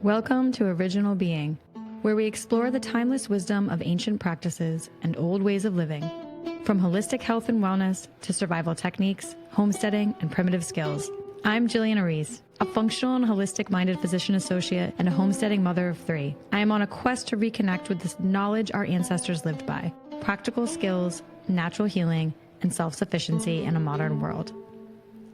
Welcome to Original Being, where we explore the timeless wisdom of ancient practices and old ways of living, from holistic health and wellness to survival techniques, homesteading, and primitive skills. I'm Jillian Erice, a functional and holistic-minded physician associate and a homesteading mother of 3. I am on a quest to reconnect with this knowledge our ancestors lived by, practical skills, natural healing, and self-sufficiency in a modern world.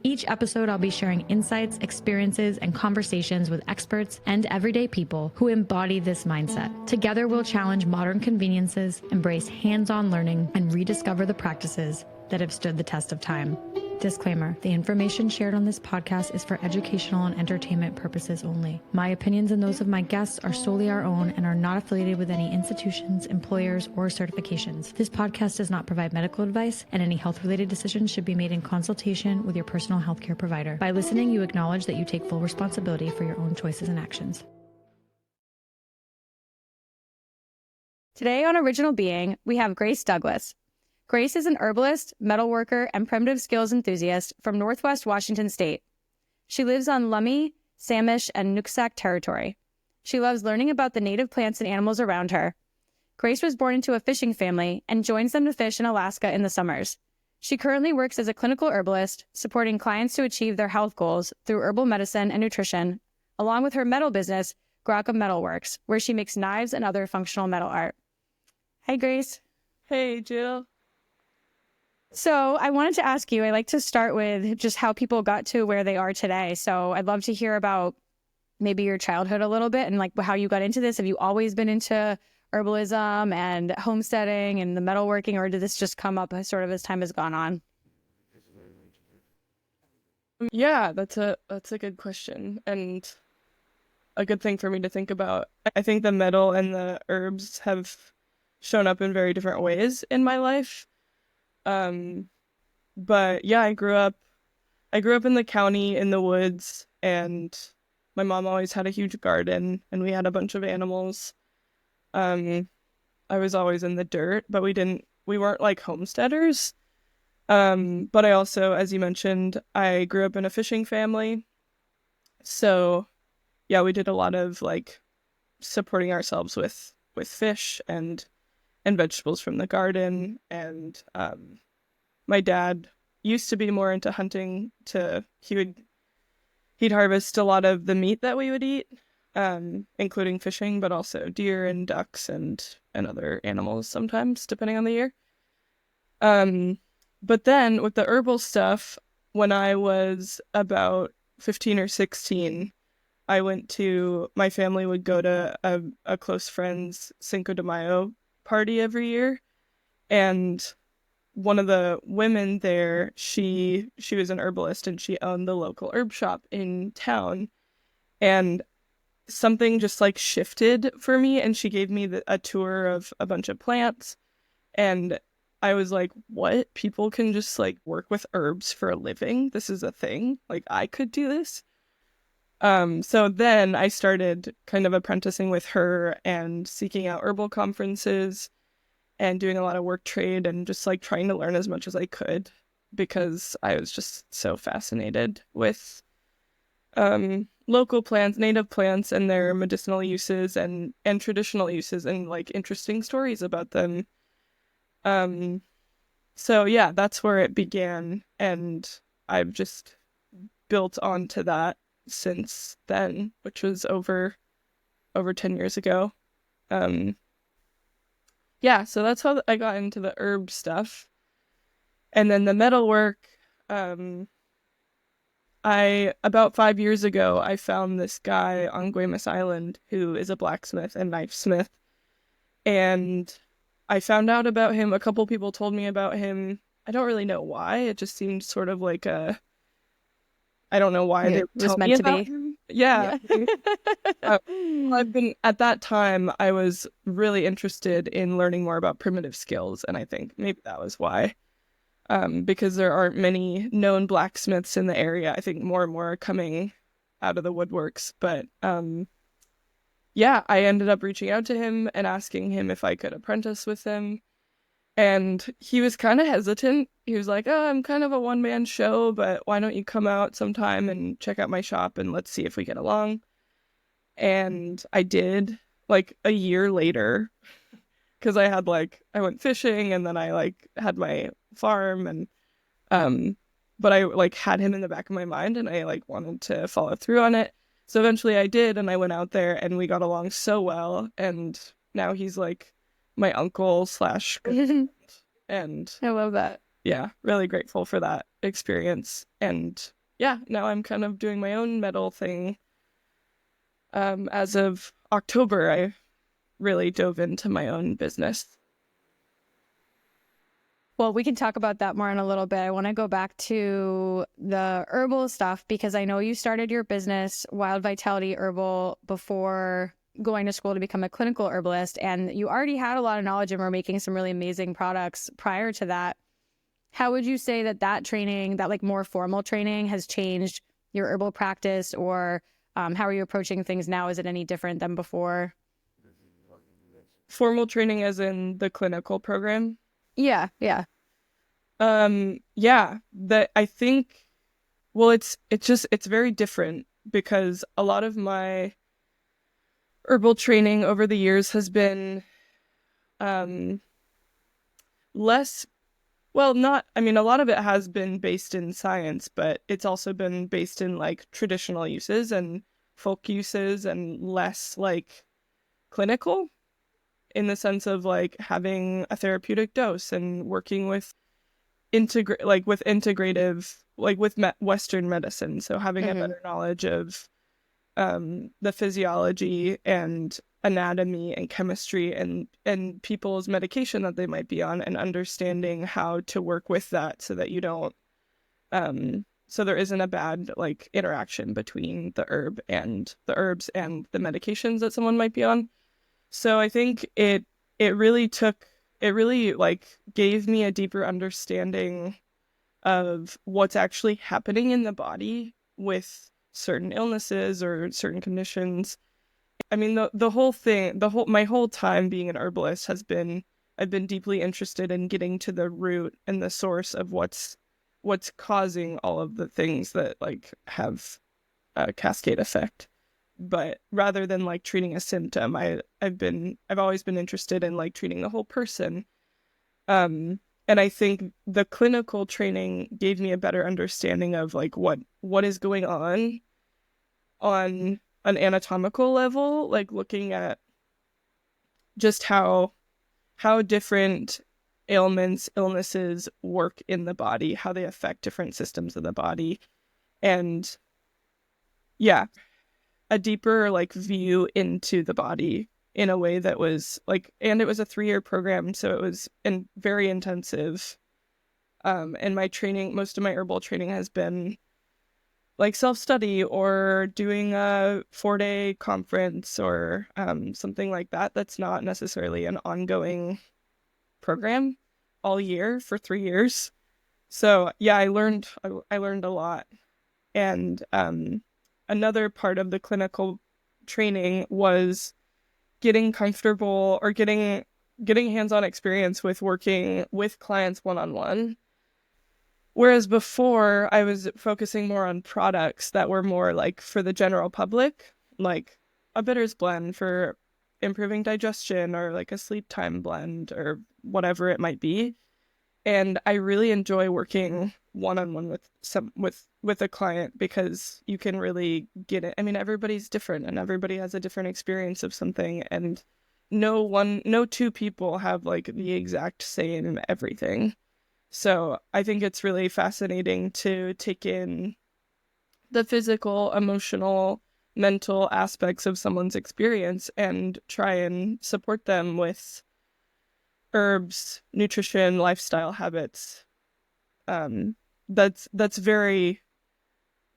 Each episode, I'll be sharing insights, experiences, and conversations with experts and everyday people who embody this mindset. Together, we'll challenge modern conveniences, embrace hands-on learning, and rediscover the practices that have stood the test of time. Disclaimer, the information shared on this podcast is for educational and entertainment purposes only. My opinions and those of my guests are solely our own and are not affiliated with any institutions, employers, or certifications. This podcast does not provide medical advice, and any health-related decisions should be made in consultation with your personal healthcare provider. By listening, you acknowledge that you take full responsibility for your own choices and actions. Today on Original Being, we have Grace Douglas. Grace is an herbalist, metalworker, and primitive skills enthusiast from Northwest Washington State. She lives on Lummi, Samish, and Nooksack territory. She loves learning about the native plants and animals around her. Grace was born into a fishing family and joins them to fish in Alaska in the summers. She currently works as a clinical herbalist, supporting clients to achieve their health goals through herbal medicine and nutrition, along with her metal business, Grac Metalworks, where she makes knives and other functional metal art. Hi, Grace. Hey, Jill. So I wanted to ask you, I like to start with just how people got to where they are today. So I'd love to hear about maybe your childhood a little bit and like how you got into this. Have you always been into herbalism and homesteading and the metalworking, or did this just come up sort of as time has gone on? Yeah, that's a good question and a good thing for me to think about. I think the metal and the herbs have shown up in very different ways in my life. But yeah, I grew up in the county in the woods, and my mom always had a huge garden and we had a bunch of animals. I was always in the dirt, but we weren't like homesteaders. But I also, as you mentioned, I grew up in a fishing family. So yeah, we did a lot of like supporting ourselves with fish and vegetables from the garden, and my dad used to be more into hunting. He'd harvest a lot of the meat that we would eat, including fishing, but also deer and ducks and other animals sometimes, depending on the year. But then with the herbal stuff, when I was about 15 or 16, my family would go to a close friend's Cinco de Mayo party every year, and one of the women there, she was an herbalist and she owned the local herb shop in town, and something just like shifted for me, and she gave me a tour of a bunch of plants, and I was like, what? People can just like work with herbs for a living? This is a thing? Like I could do this? So then I started kind of apprenticing with her and seeking out herbal conferences and doing a lot of work trade and just like trying to learn as much as I could, because I was just so fascinated with local plants, native plants, and their medicinal uses and traditional uses and like interesting stories about them. So yeah, that's where it began, and I've just built onto that since then, which was over 10 years ago. Yeah, so that's how I got into the herb stuff. And then the metalwork, about 5 years ago, I found this guy on Guaymas Island who is a blacksmith and knifesmith. And I found out about him. A couple people told me about him. I don't really know why. It just seemed sort of like I don't know why they were just telling meant me to about be. him. Yeah. At that time, I was really interested in learning more about primitive skills, and I think maybe that was why. Because there aren't many known blacksmiths in the area. I think more and more are coming out of the woodworks. But yeah, I ended up reaching out to him and asking him if I could apprentice with him. And he was kind of hesitant. He was like, oh, I'm kind of a one-man show, but why don't you come out sometime and check out my shop and let's see if we get along. And I did like a year later because I went fishing and then I like had my farm and but I like had him in the back of my mind and I like wanted to follow through on it. So eventually I did, and I went out there and we got along so well, and now he's like my uncle slash good friend. And I love that. yeah, really grateful for that experience. And yeah, now I'm kind of doing my own metal thing. As of October, I really dove into my own business. Well, we can talk about that more in a little bit. I want to go back to the herbal stuff because I know you started your business, Wild Vitality Herbal, before going to school to become a clinical herbalist. And you already had a lot of knowledge and were making some really amazing products prior to that. How would you say that training, that like more formal training, has changed your herbal practice, or how are you approaching things now? Is it any different than before? Formal training as in the clinical program? Yeah. Yeah, that I think, well, it's very different because a lot of my herbal training over the years has been less, well, not, I mean, a lot of it has been based in science, but it's also been based in like traditional uses and folk uses and less like clinical, in the sense of like having a therapeutic dose and working with integrative, like with Western medicine. So having a better knowledge of the physiology and anatomy and chemistry and people's medication that they might be on, and understanding how to work with that so that you don't so there isn't a bad like interaction between the herbs and the medications that someone might be on. So I think it really like gave me a deeper understanding of what's actually happening in the body with certain illnesses or certain conditions. I mean, the whole thing, my whole time being an herbalist has been, I've been deeply interested in getting to the root and the source of what's causing all of the things that like have a cascade effect. But rather than like treating a symptom, I've always been interested in like treating the whole person. And I think the clinical training gave me a better understanding of like what is going on an anatomical level, like looking at just how different illnesses work in the body, how they affect different systems of the body. And yeah, a deeper like view into the body in a way that was like, and it was a 3-year program, so it was very intensive. And my training, most of my herbal training has been like self-study or doing a 4-day conference or something like that. That's not necessarily an ongoing program all year for 3 years. So yeah, I learned a lot. And another part of the clinical training was getting comfortable or getting hands-on experience with working with clients one-on-one. Whereas before I was focusing more on products that were more like for the general public, like a bitters blend for improving digestion or like a sleep time blend or whatever it might be. And I really enjoy working one-on-one with a client because you can really get it. I mean, everybody's different and everybody has a different experience of something, and no two people have like the exact same everything. So I think it's really fascinating to take in the physical, emotional, mental aspects of someone's experience and try and support them with herbs, nutrition, lifestyle habits. That's very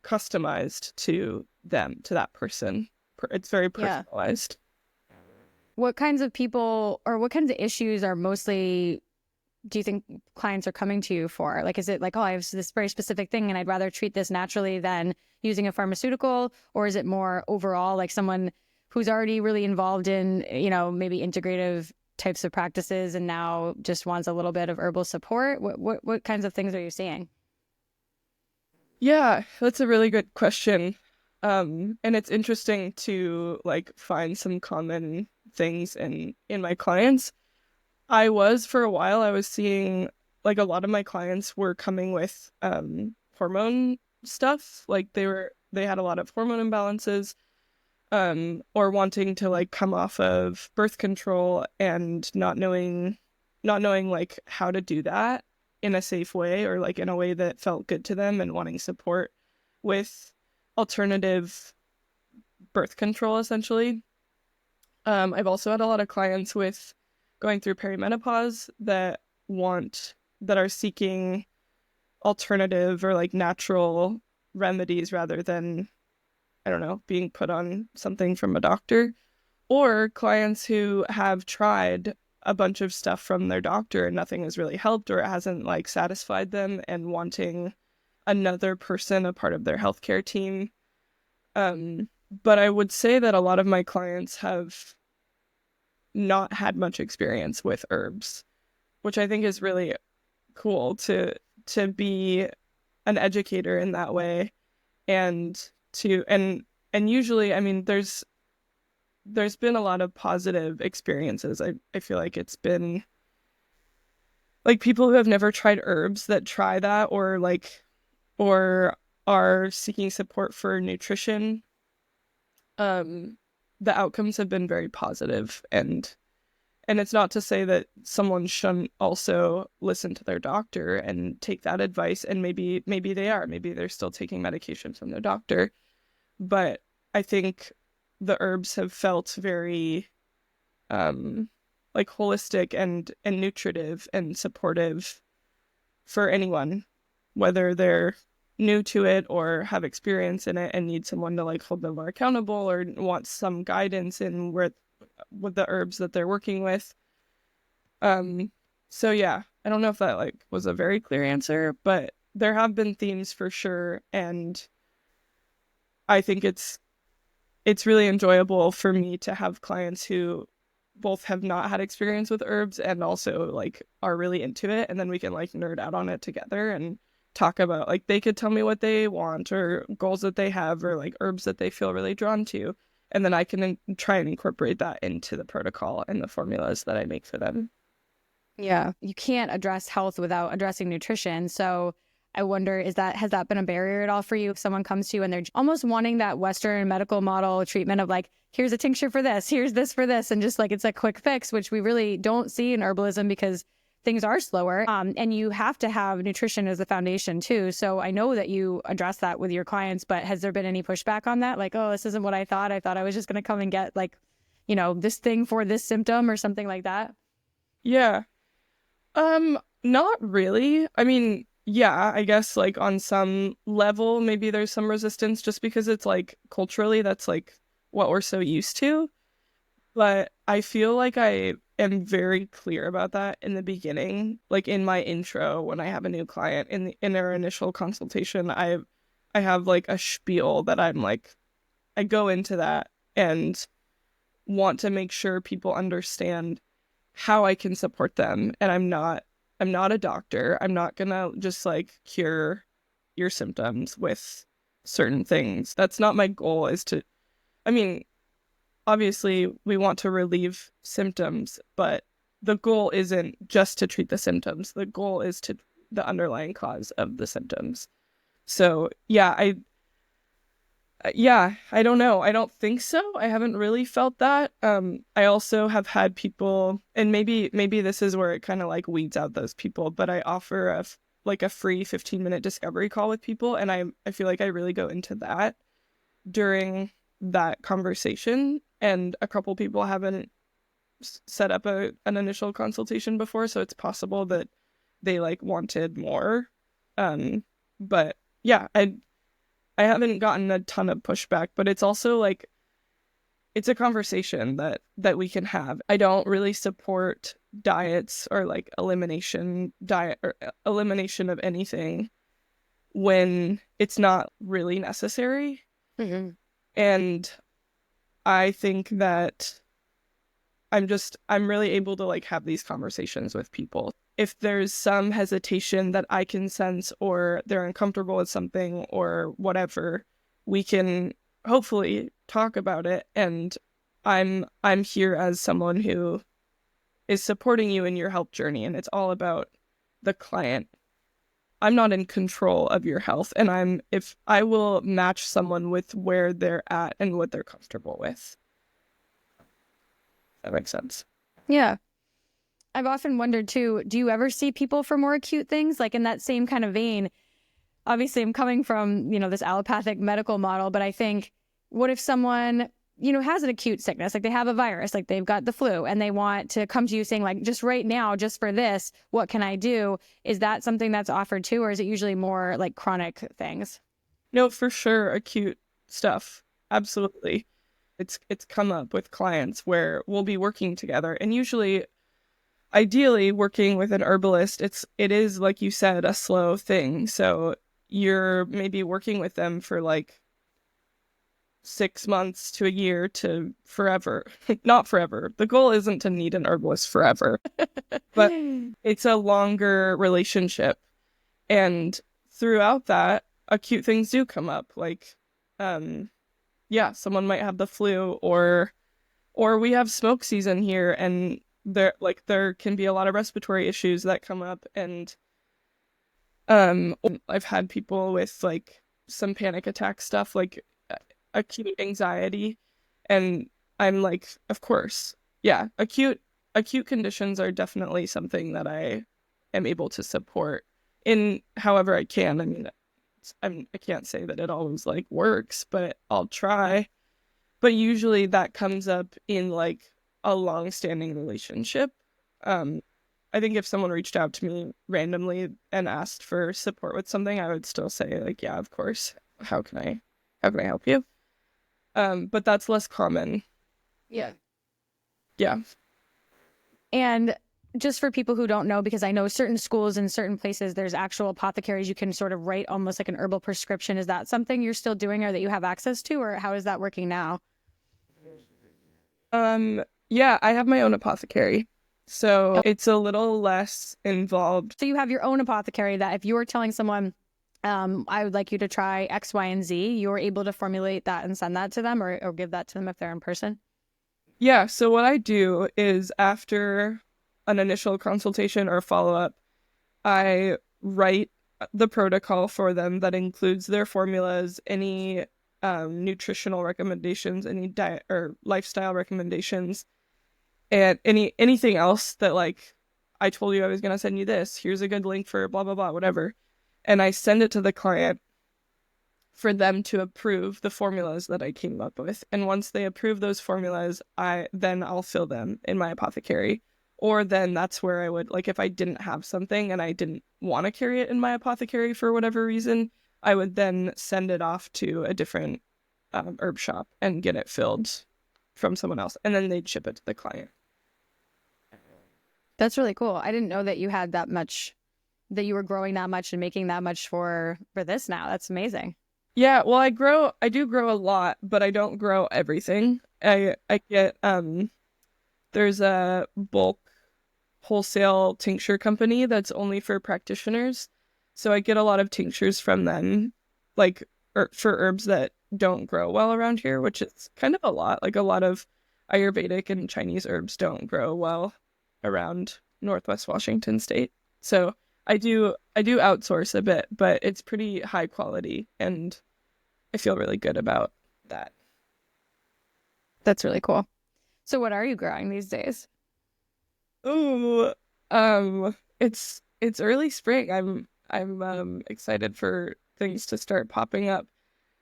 customized to them, to that person. It's very personalized. What kinds of people or what kinds of issues are mostly, do you think clients are coming to you for? Like, is it like, oh, I have this very specific thing and I'd rather treat this naturally than using a pharmaceutical? Or is it more overall, like someone who's already really involved in, maybe integrative types of practices and now just wants a little bit of herbal support? What kinds of things are you seeing? Yeah, that's a really good question. And it's interesting to like find some common things in my clients. For a while, I was seeing like a lot of my clients were coming with hormone stuff. Like they had a lot of hormone imbalances, or wanting to like come off of birth control and not knowing like how to do that in a safe way or like in a way that felt good to them, and wanting support with alternative birth control essentially. I've also had a lot of clients with going through perimenopause that are seeking alternative or like natural remedies rather than, I don't know, being put on something from a doctor, or clients who have tried a bunch of stuff from their doctor and nothing has really helped or it hasn't like satisfied them, and wanting another person a part of their healthcare team. But I would say that a lot of my clients have not had much experience with herbs, which I think is really cool to be an educator in that way, and and usually, I mean, there's been a lot of positive experiences. I feel like it's been like people who have never tried herbs that try that, or are seeking support for nutrition. The outcomes have been very positive, and it's not to say that someone shouldn't also listen to their doctor and take that advice, and maybe they're still taking medication from their doctor, but I think the herbs have felt very like holistic and nutritive and supportive for anyone, whether they're new to it or have experience in it and need someone to like hold them more accountable, or want some guidance in where with the herbs that they're working with. So yeah, I don't know if that like was a very clear answer, but there have been themes for sure, and I think it's really enjoyable for me to have clients who both have not had experience with herbs and also like are really into it, and then we can like nerd out on it together and talk about, like, they could tell me what they want or goals that they have or like herbs that they feel really drawn to, and then I can try and incorporate that into the protocol and the formulas that I make for them. Yeah, you can't address health without addressing nutrition. So I wonder, has that been a barrier at all for you? If someone comes to you and they're almost wanting that Western medical model treatment of like, here's a tincture for this, here's this for this, and just like it's a quick fix, which we really don't see in herbalism because things are slower. And you have to have nutrition as the foundation too. So I know that you address that with your clients, but has there been any pushback on that? Like, oh, this isn't what I thought. I thought I was just going to come and get like, this thing for this symptom or something like that. Yeah. Not really. I mean, yeah, I guess like on some level, maybe there's some resistance just because it's like culturally, that's like what we're so used to. But I feel like I am very clear about that in the beginning, like in my intro when I have a new client in our initial consultation. I have like a spiel that I'm like, I go into that and want to make sure people understand how I can support them. And I'm not a doctor. I'm not gonna just like cure your symptoms with certain things. That's not my goal. I mean, obviously we want to relieve symptoms, but the goal isn't just to treat the symptoms. The goal is to the underlying cause of the symptoms. So yeah, I don't know. I don't think so. I haven't really felt that. I also have had people, and maybe this is where it kind of like weeds out those people, but I offer a free 15-minute discovery call with people, and I feel like I really go into that during that conversation, and a couple people haven't set up an initial consultation before, so it's possible that they like wanted more. But yeah, I haven't gotten a ton of pushback, but it's also like, it's a conversation that we can have. I don't really support diets or like elimination of anything when it's not really necessary. Mm-hmm. And I think that I'm really able to like have these conversations with people. If there's some hesitation that I can sense, or they're uncomfortable with something or whatever, we can hopefully talk about it. And I'm here as someone who is supporting you in your health journey, and it's all about the client. I'm not in control of your health, and if I will match someone with where they're at and what they're comfortable with. That makes sense. Yeah. I've often wondered too, do you ever see people for more acute things? Like in that same kind of vein, obviously I'm coming from, this allopathic medical model, but I think, what if someone, has an acute sickness, like they have a virus, like they've got the flu, and they want to come to you saying like, just right now, just for this, what can I do? Is that something that's offered too, or is it usually more like chronic things? No, for sure, acute stuff. Absolutely. It's come up with clients where we'll be working together, and usually, ideally, working with an herbalist, it is, like you said, a slow thing. So you're maybe working with them for like 6 months to a year to forever. Not forever. The goal isn't to need an herbalist forever, but it's a longer relationship. And throughout that, acute things do come up. Like, someone might have the flu, or we have smoke season here, and there can be a lot of respiratory issues that come up. And I've had people with like some panic attack stuff, like acute anxiety, and I'm like, of course, yeah, acute conditions are definitely something that I am able to support in however I can. I mean, I can't say that it always like works, but I'll try. But usually that comes up in like a long-standing relationship. I think if someone reached out to me randomly and asked for support with something, I would still say like, yeah, of course. How can I help you? But that's less common. Yeah. Yeah. And just for people who don't know, because I know certain schools and certain places, there's actual apothecaries you can sort of write almost like an herbal prescription. Is that something you're still doing or that you have access to, or how is that working now? Yeah, I have my own apothecary. So it's a little less involved. So you have your own apothecary that if you were telling someone, I would like you to try X, Y, and Z, you're able to formulate that and send that to them or give that to them if they're in person? Yeah, so what I do is after an initial consultation or follow-up, I write the protocol for them that includes their formulas, any nutritional recommendations, any diet or lifestyle recommendations, and anything else that like, I told you I was going to send you this. Here's a good link for blah, blah, blah, whatever. And I send it to the client for them to approve the formulas that I came up with. And once they approve those formulas, I'll fill them in my apothecary. Or then that's where I would, like, if I didn't have something and I didn't want to carry it in my apothecary for whatever reason, I would then send it off to a different herb shop and get it filled from someone else. And then they'd ship it to the client. That's really cool. I didn't know that you had that much, that you were growing that much and making that much for this now. That's amazing. Yeah, well, I do grow a lot, but I don't grow everything. I get, there's a bulk wholesale tincture company that's only for practitioners. So I get a lot of tinctures from them, like for herbs that don't grow well around here, which is kind of a lot. Like a lot of Ayurvedic and Chinese herbs don't grow well around Northwest Washington State. So I do outsource a bit, but it's pretty high quality and I feel really good about that. That's really cool. So what are you growing these days? Ooh, it's early spring. I'm excited for things to start popping up.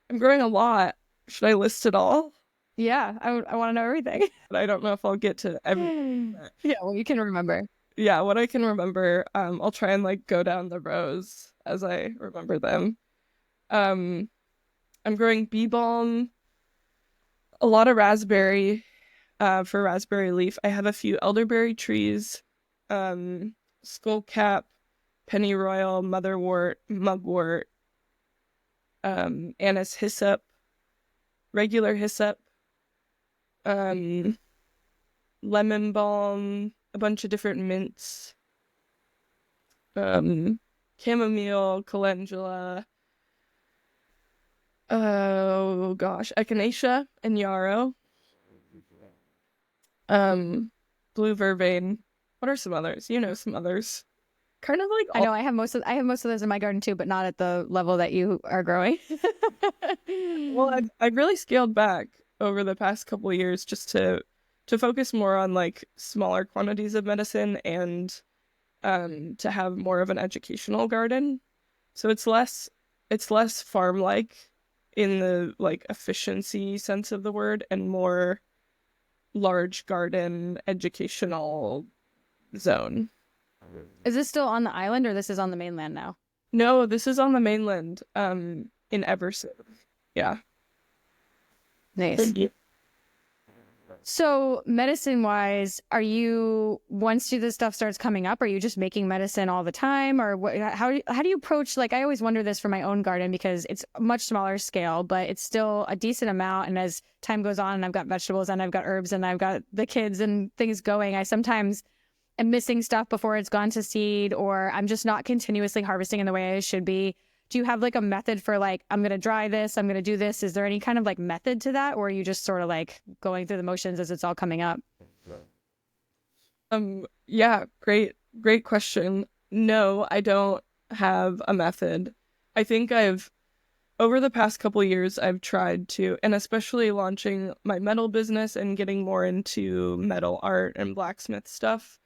I'm growing a lot. Should I list it all? Yeah, I want to know everything. But I don't know if I'll get to everything. Yeah, well, you can remember. Yeah, what I can remember, I'll try and like go down the rows as I remember them. I'm growing bee balm, a lot of raspberry, for raspberry leaf. I have a few elderberry trees, skullcap, pennyroyal, motherwort, mugwort, anise hyssop, regular hyssop, lemon balm, a bunch of different mints, chamomile, calendula, Oh gosh, echinacea and yarrow. Blue vervain. What are some others? You know some others. Kind of like I know I have most of those in my garden too, but not at the level that you are growing. well, I've really scaled back over the past couple of years just to focus more on like smaller quantities of medicine and to have more of an educational garden. So it's less farm like in the like efficiency sense of the word and more large garden educational zone. Is this still on the island or this is on the mainland now? No, this is on the mainland, in Everson. Yeah. Nice. So medicine wise, are you, once this stuff starts coming up, are you just making medicine all the time, or what, how do you approach, like, I always wonder this for my own garden because it's a much smaller scale, but it's still a decent amount. And as time goes on and I've got vegetables and I've got herbs and I've got the kids and things going, I sometimes am missing stuff before it's gone to seed, or I'm just not continuously harvesting in the way I should be. Do you have like a method for like, I'm going to dry this, I'm going to do this? Is there any kind of like method to that? Or are you just sort of like going through the motions as it's all coming up? Yeah, great question. No, I don't have a method. I think over the past couple of years, I've tried to, and especially launching my metal business and getting more into metal art and blacksmith stuff.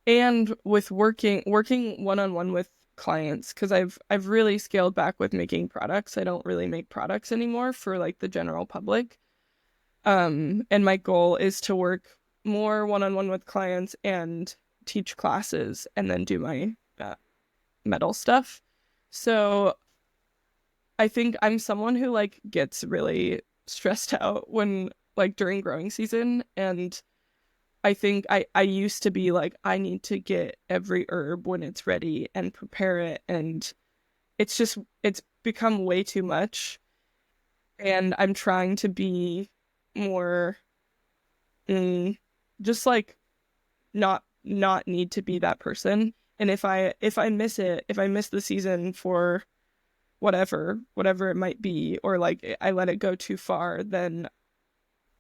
And with working one-on-one with clients, because I've really scaled back with making products. I don't really make products anymore for like the general public. And my goal is to work more one-on-one with clients and teach classes and then do my metal stuff. So I think I'm someone who like gets really stressed out when like during growing season, and I think I used to be like, I need to get every herb when it's ready and prepare it. And it's become way too much. And I'm trying to be more, just like not need to be that person. And if I miss it, if I miss the season for whatever it might be, or like I let it go too far, then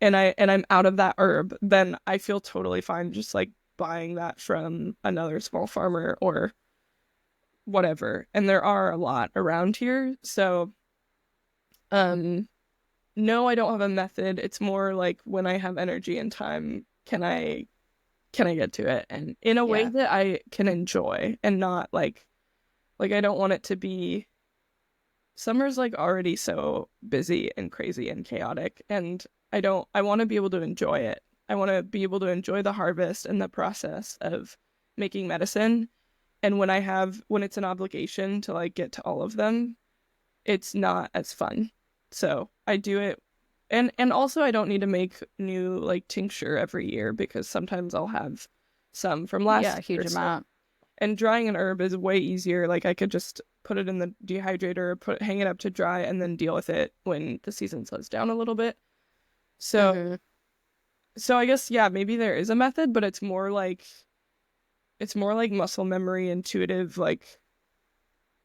and I'm out of that herb, then I feel totally fine just like buying that from another small farmer or whatever. And there are a lot around here. So no, I don't have a method. It's more like when I have energy and time, can I get to it, and in a way that I can enjoy, and not like I don't want it to be, summer's like already so busy and crazy and chaotic, and I want to be able to enjoy it. I want to be able to enjoy the harvest and the process of making medicine. And when it's an obligation to like get to all of them, it's not as fun. So I do it. And also I don't need to make new like tincture every year, because sometimes I'll have some from last year. Yeah, a huge amount. And drying an herb is way easier. Like I could just put it in the dehydrator, hang it up to dry, and then deal with it when the season slows down a little bit. So, so I guess, yeah, maybe there is a method, but it's more like muscle memory, intuitive. Like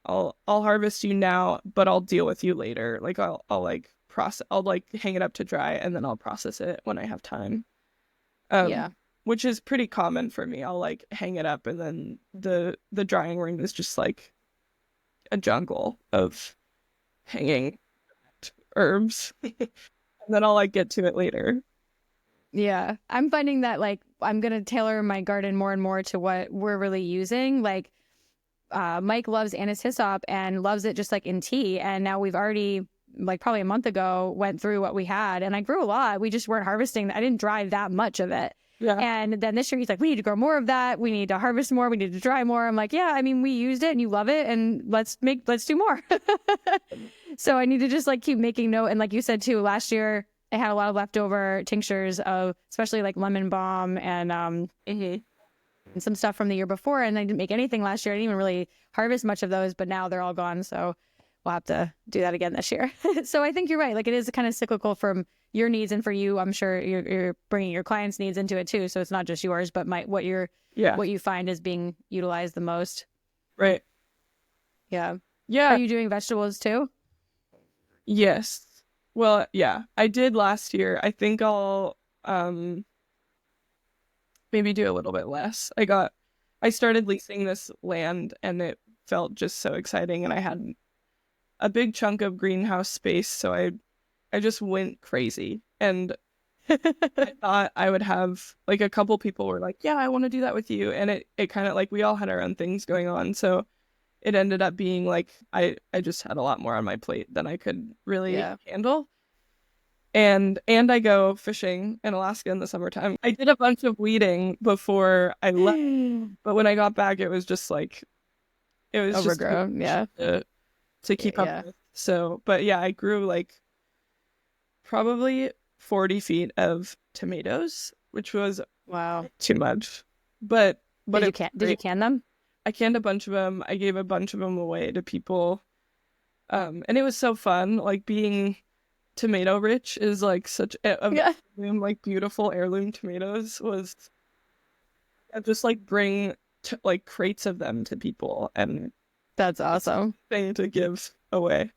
I'll harvest you now, but I'll deal with you later. Like I'll like process, I'll like hang it up to dry, and then I'll process it when I have time. Which is pretty common for me. I'll like hang it up, and then the drying ring is just like a jungle of hanging herbs. And then I'll like get to it later. Yeah. I'm finding that like I'm going to tailor my garden more and more to what we're really using. Like Mike loves anise hyssop and loves it just like in tea. And now we've already, like probably a month ago, went through what we had, and I grew a lot. We just weren't harvesting. I didn't dry that much of it. Yeah. And then this year he's like, we need to grow more of that. We need to harvest more. We need to dry more. I'm like, yeah, I mean, we used it and you love it, and let's do more. So I need to just like keep making note. And like you said too, last year I had a lot of leftover tinctures of especially like lemon balm and and some stuff from the year before. And I didn't make anything last year. I didn't even really harvest much of those, but now they're all gone. So we'll have to do that again this year. So I think you're right. Like it is kind of cyclical from your needs, and for you, I'm sure you're bringing your clients' needs into it too. So it's not just yours, but what you find is being utilized the most. Right. Yeah. Yeah. Are you doing vegetables too? Yes. Well, yeah, I did last year. I think I'll maybe do a little bit less. I started leasing this land and it felt just so exciting, and I had a big chunk of greenhouse space, so I just went crazy. And I thought I would have like a couple people were like, "Yeah, I want to do that with you." And it kind of like we all had our own things going on, so it ended up being like I just had a lot more on my plate than I could really handle. And I go fishing in Alaska in the summertime. I did a bunch of weeding before I left, but when I got back, it was just like it was overgrown. Just to keep up with. So, but yeah, I grew like probably 40 feet of tomatoes, which was too much. But did you can them? I canned a bunch of them. I gave a bunch of them away to people. And it was so fun. Like being tomato rich is like such heirloom, like beautiful heirloom tomatoes was just like bring like crates of them to people, and that's awesome thing to give away.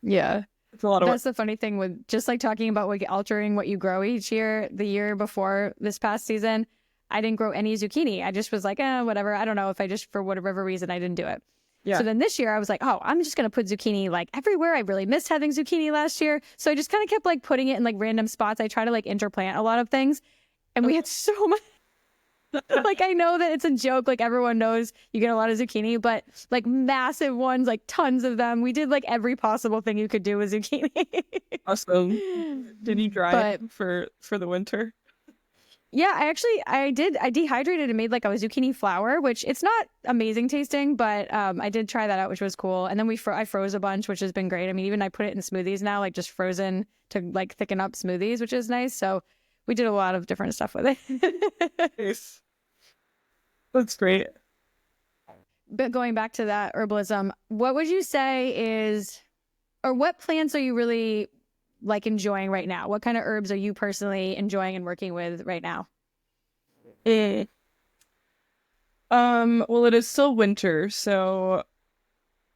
Yeah. It's a lot of That's the funny thing with just like talking about like altering what you grow each year. The year before this past season, I didn't grow any zucchini. I just was like, whatever. I don't know if I just, for whatever reason, I didn't do it. Yeah. So then this year I was like, I'm just going to put zucchini like everywhere. I really missed having zucchini last year. So I just kind of kept like putting it in like random spots. I try to like interplant a lot of things. And we had so much. Like, I know that it's a joke. Like, everyone knows you get a lot of zucchini, but like massive ones, like tons of them. We did like every possible thing you could do with zucchini. Awesome. Did you dry it for the winter? Yeah, I did. I dehydrated and made like a zucchini flour, which it's not amazing tasting, but I did try that out, which was cool. And then I froze a bunch, which has been great. I mean, even I put it in smoothies now, like just frozen to like thicken up smoothies, which is nice. So we did a lot of different stuff with it. Nice. That's great. But going back to that herbalism, what would you say is, or what plants are you really like enjoying right now? What kind of herbs are you personally enjoying and working with right now? Well, it is still winter, so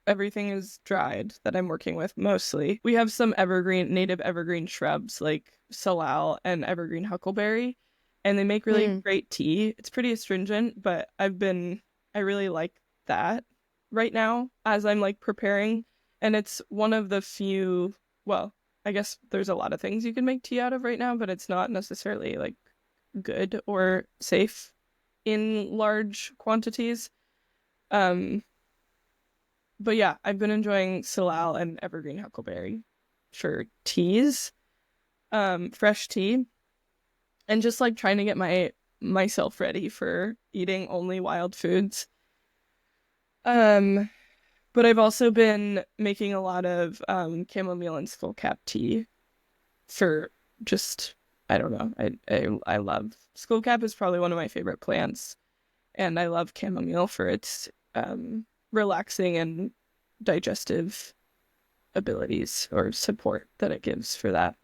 everything is dried that I'm working with mostly. We have some native evergreen shrubs like salal and evergreen huckleberry, and they make really great tea. It's pretty astringent, but I really like that right now as I'm like preparing. And it's one of the few, well, I guess there's a lot of things you can make tea out of right now, but it's not necessarily like good or safe in large quantities. But yeah, I've been enjoying salal and evergreen huckleberry for teas, fresh tea, and just like trying to get myself ready for eating only wild foods. But I've also been making a lot of chamomile and skullcap tea for just, I don't know. I love skullcap is probably one of my favorite plants, and I love chamomile for its relaxing and digestive abilities or support that it gives for that.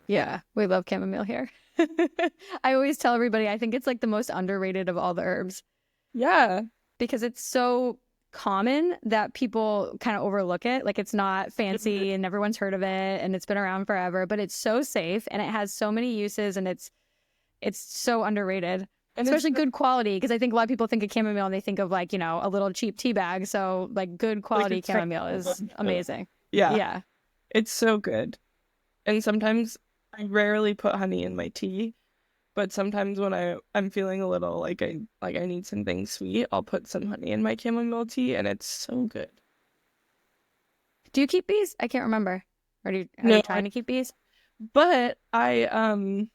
Yeah, we love chamomile here. I always tell everybody I think it's like the most underrated of all the herbs. Yeah. Because it's so common that people kind of overlook it. Like, it's not fancy and everyone's heard of it and it's been around forever, but it's so safe and it has so many uses, and it's so underrated. And especially good quality, because I think a lot of people think of chamomile and they think of like, a little cheap tea bag. So like good quality like chamomile is amazing. Yeah. Yeah. It's so good. And sometimes I rarely put honey in my tea, but sometimes when I'm feeling a little like I need something sweet, I'll put some honey in my chamomile tea, and it's so good. Do you keep bees? I can't remember. Are you trying to keep bees? But when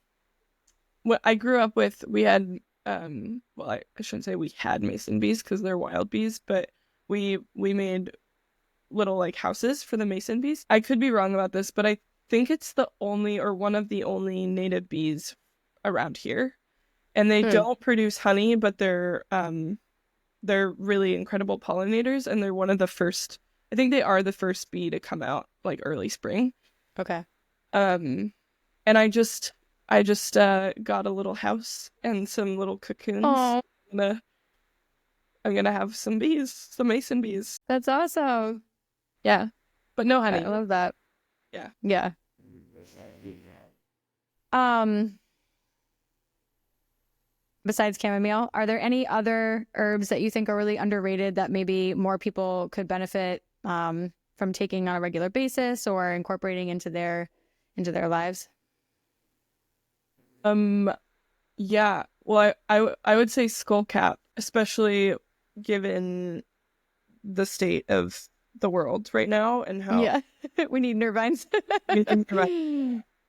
I grew up with, we had well, I shouldn't say we had mason bees because they're wild bees, but we made little like houses for the mason bees. I could be wrong about this, but I think it's the only or one of the only native bees around here, and they don't produce honey, but they're really incredible pollinators, and they're one of the first. I think they are the first bee to come out like early spring. Okay. And I just got a little house and some little cocoons. Oh. I'm gonna have some bees, some mason bees. That's awesome. Yeah. but no honey. I love that. Yeah. Yeah. Um, Besides chamomile, are there any other herbs that you think are really underrated that maybe more people could benefit from taking on a regular basis or incorporating into their lives? Yeah. Well, I would say skullcap, especially given the state of the world right now and how Yeah, we need nervines.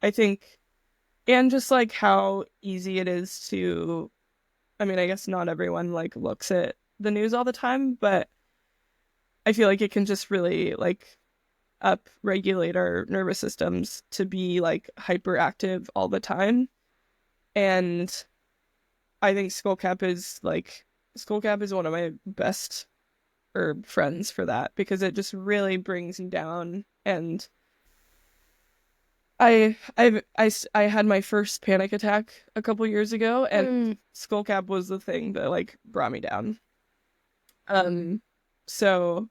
I think, and just like how easy it is to, I mean, I guess not everyone like looks at the news all the time, but I feel like it can just really like up regulate our nervous systems to be like hyperactive all the time. And I think skullcap is one of my best herb friends for that because it just really brings you down. And I had my first panic attack a couple years ago, and skullcap was the thing that like brought me down. So,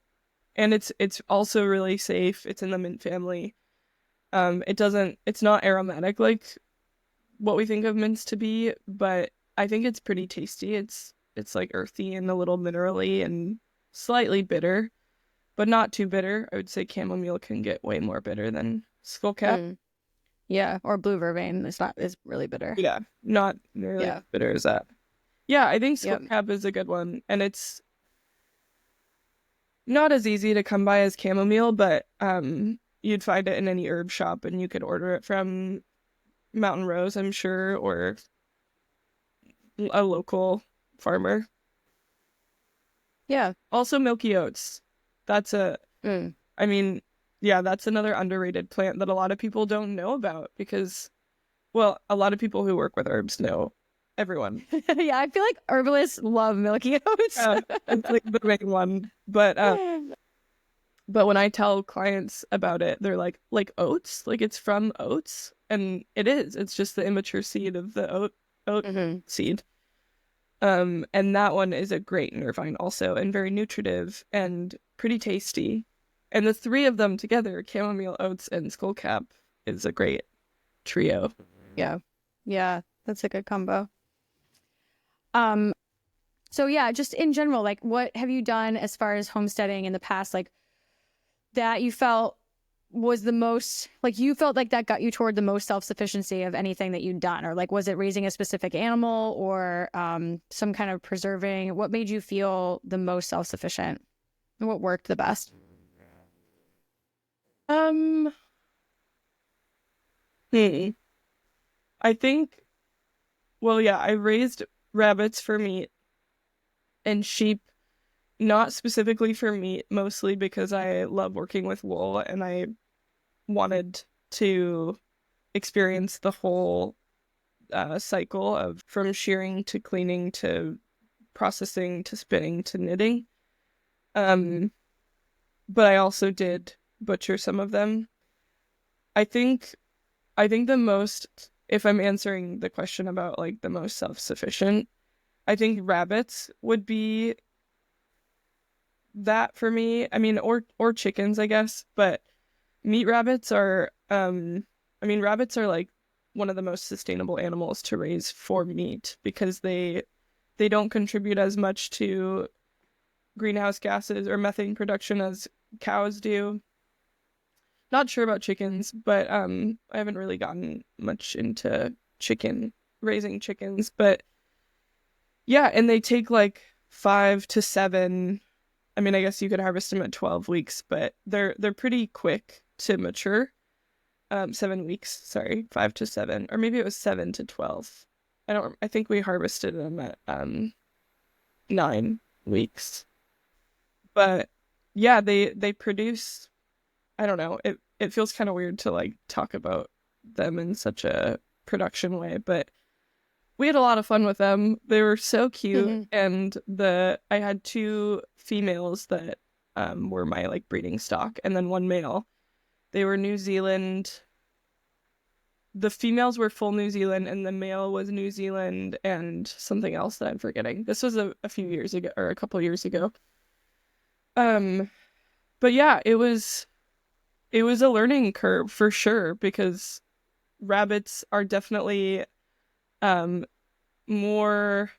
and it's also really safe. It's in the mint family. It's not aromatic like what we think of mints to be, but I think it's pretty tasty. It's like earthy and a little minerally and slightly bitter, but not too bitter. I would say chamomile can get way more bitter than skullcap. Yeah, or blue vervain. It's really bitter. Yeah, not nearly as bitter as that. Yeah, I think skullcap is a good one, and it's not as easy to come by as chamomile, but you'd find it in any herb shop, and you could order it from Mountain Rose, I'm sure, or a local farmer. Yeah. Also milky oats. That's I mean, yeah, that's another underrated plant that a lot of people don't know about because, well, a lot of people who work with herbs know. Everyone. Yeah, I feel like herbalists love milky oats. It's like the main one. But when I tell clients about it, they're like oats? Like it's from oats? And it is. It's just the immature seed of the oat seed. And that one is a great nervine also, and very nutritive and pretty tasty. And the three of them together, chamomile, oats, and skullcap, is a great trio. Yeah. Yeah, that's a good combo. So yeah, just in general, like what have you done as far as homesteading in the past, like that you felt was the most, like you felt like that got you toward the most self-sufficiency of anything that you'd done? Or like, was it raising a specific animal or some kind of preserving? What made you feel the most self-sufficient? And what worked the best? I think, well, yeah, I raised rabbits for meat and sheep, not specifically for meat, mostly because I love working with wool and I wanted to experience the whole cycle of from shearing to cleaning to processing to spinning to knitting. But I also did butcher some of them. I think the most, if I'm answering the question about like the most self-sufficient, I think rabbits would be that for me. I mean, or chickens, I guess, but meat rabbits are rabbits are like one of the most sustainable animals to raise for meat because they don't contribute as much to greenhouse gases or methane production as cows do. Not sure about chickens, but I haven't really gotten much into raising chickens, but yeah, and they take like 5 to 7. I mean, I guess you could harvest them at 12 weeks, but they're pretty quick to mature. 7 weeks, sorry, 5 to 7, or maybe it was 7 to 12. I think we harvested them at 9 weeks. But yeah, they produce, I don't know, it feels kind of weird to like talk about them in such a production way, but we had a lot of fun with them. They were so cute, and I had 2 females that were my like breeding stock, and then 1 male. They were New Zealand. The females were full New Zealand, and the male was New Zealand and something else that I'm forgetting. This was a few years ago, or a couple years ago. But yeah, it was was a learning curve for sure, because rabbits are definitely more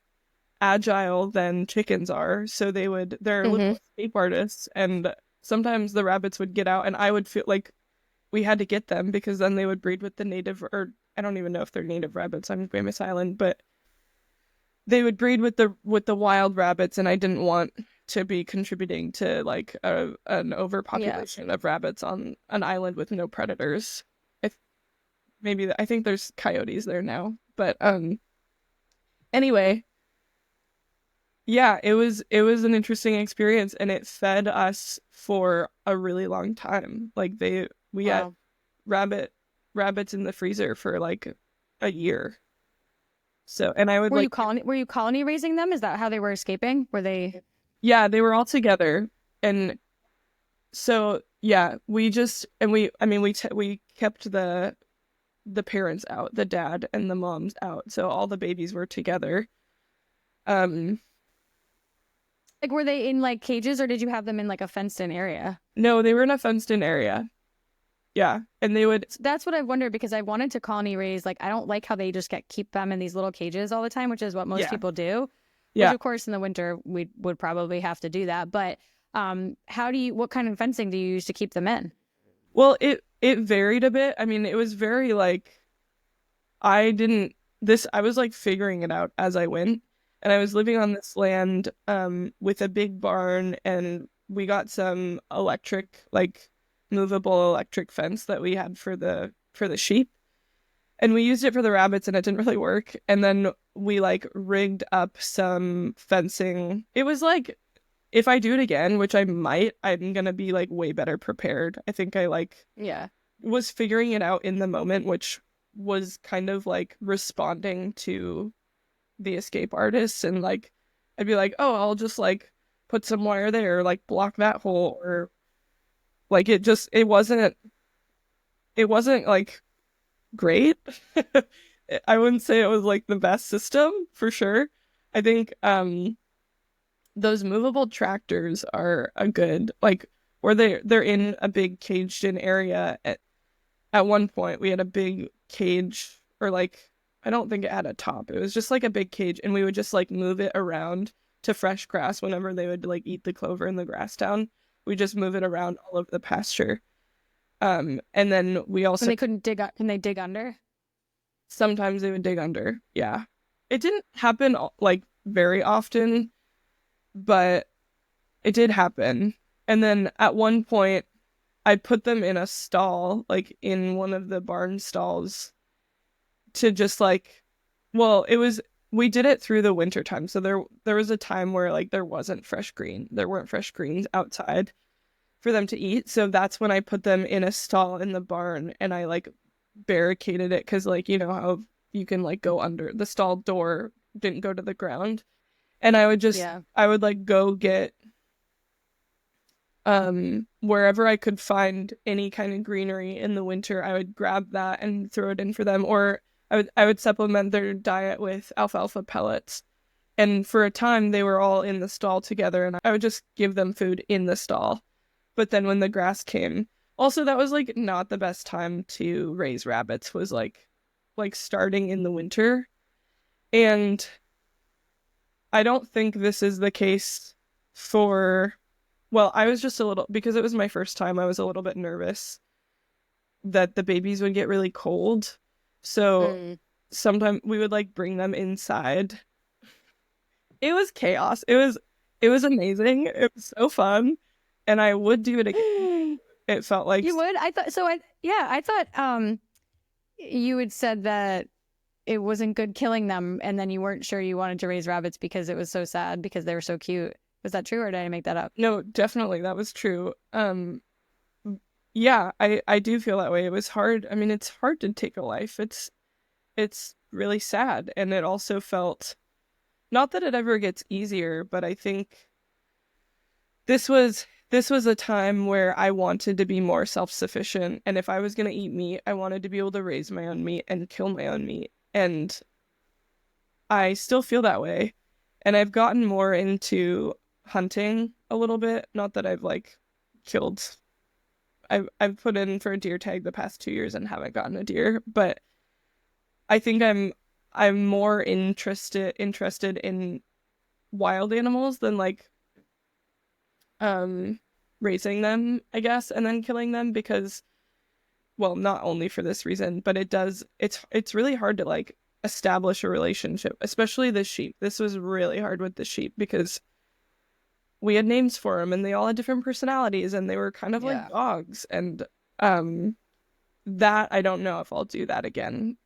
agile than chickens are. So they're little escape artists, and sometimes the rabbits would get out and I would feel like we had to get them, because then they would breed with the native, or I don't even know if they're native rabbits on Famous Island, but they would breed with the wild rabbits, and I didn't want to be contributing to like an overpopulation of rabbits on an island with no predators. I think there's coyotes there now, but anyway, yeah, it was an interesting experience, and it fed us for a really long time. Like we had rabbits in the freezer for like a year. So, and I would were you colony raising them? Is that how they were escaping? Were they? Yeah, they were all together. And so, yeah, we kept the parents out, the dad and the moms out. So all the babies were together. Like, were they in like cages, or did you have them in like a fenced in area? No, they were in a fenced in area. Yeah. And they would. That's what I wondered, because I wanted to colony raise. Like, I don't like how they just keep them in these little cages all the time, which is what most people do. Yeah. Which, of course, in the winter, we would probably have to do that. But what kind of fencing do you use to keep them in? Well, it varied a bit. I mean, it was very like, I was like figuring it out as I went. And I was living on this land with a big barn, and we got some movable electric fence that we had for the sheep. And we used it for the rabbits, and it didn't really work. And then we like rigged up some fencing. It was like, if I do it again, which I might, I'm gonna be like way better prepared. I think I was figuring it out in the moment, which was kind of like responding to the escape artists, and like I'd be like, oh, I'll just like put some wire there, or like block that hole, or like it wasn't like great. I wouldn't say it was like the best system for sure. I think those movable tractors are a good, like, where they're in a big caged in area. At one point we had a big cage, or like, I don't think it had a top. It was just like a big cage, and we would just like move it around to fresh grass whenever they would like eat the clover and the grass down. We just move it around all over the pasture. And then we also... And they couldn't dig up. Can they dig under? Sometimes they would dig under. Yeah. It didn't happen like very often, but it did happen. And then at one point I put them in a stall, like in one of the barn stalls, to just like, we did it through the winter time. So there was a time where like there weren't fresh greens outside for them to eat. So that's when I put them in a stall in the barn, and I like barricaded it, because like, you know how you can like go under, the stall door didn't go to the ground. And I would like go get wherever I could find any kind of greenery in the winter, I would grab that and throw it in for them. Or I would supplement their diet with alfalfa pellets. And for a time they were all in the stall together, and I would just give them food in the stall. But then when the grass came, also that was like not the best time to raise rabbits, was like starting in the winter. And I don't think this is the case I was just because it was my first time, I was a little bit nervous that the babies would get really cold. So sometimes we would like bring them inside. It was chaos. It was amazing. It was so fun. And I would do it again. It felt like... You would? I thought you had said that it wasn't good killing them, and then you weren't sure you wanted to raise rabbits because it was so sad because they were so cute. Was that true, or did I make that up? No, definitely. That was true. Yeah, I do feel that way. It was hard. I mean, it's hard to take a life. It's really sad. And it also felt, not that it ever gets easier, but I think this was a time where I wanted to be more self-sufficient. And if I was going to eat meat, I wanted to be able to raise my own meat and kill my own meat. And I still feel that way. And I've gotten more into hunting a little bit. Not that I've like killed I've put in for a deer tag the past 2 years and haven't gotten a deer, but I think I'm more interested in wild animals than like raising them, I guess, and then killing them, because, well, not only for this reason, but it's really hard to like establish a relationship, especially the sheep. This was really hard with the sheep because we had names for them and they all had different personalities and they were kind of like dogs, and that I don't know if I'll do that again,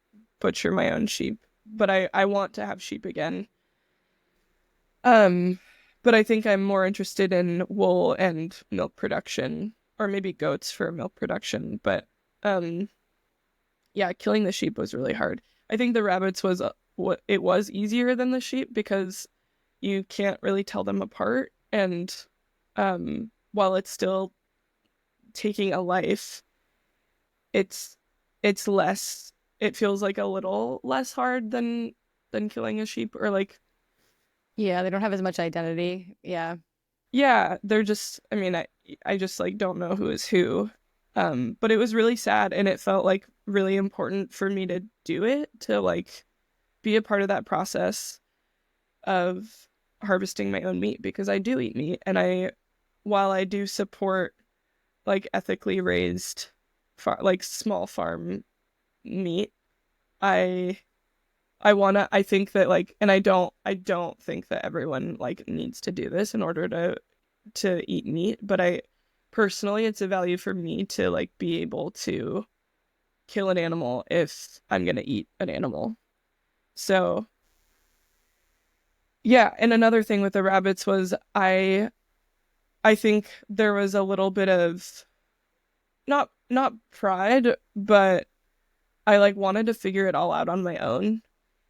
butcher my own sheep, but I want to have sheep again. But I think I'm more interested in wool and milk production, or maybe goats for milk production. But yeah, killing the sheep was really hard. I think the rabbits was it was easier than the sheep because you can't really tell them apart, and while it's still taking a life, it's less. It feels like a little less hard than killing a sheep, or like. Yeah, they don't have as much identity. Yeah. Yeah, they're just, I mean, I just like don't know who is who. But it was really sad, and it felt like really important for me to do it, to like be a part of that process of harvesting my own meat, because I do eat meat, and while I do support like ethically raised like small farm meat, I think that like, and I don't think that everyone like needs to do this in order to eat meat, but I personally, it's a value for me to like be able to kill an animal if I'm going to eat an animal. So yeah, and another thing with the rabbits was I think there was a little bit of not pride, but I like wanted to figure it all out on my own.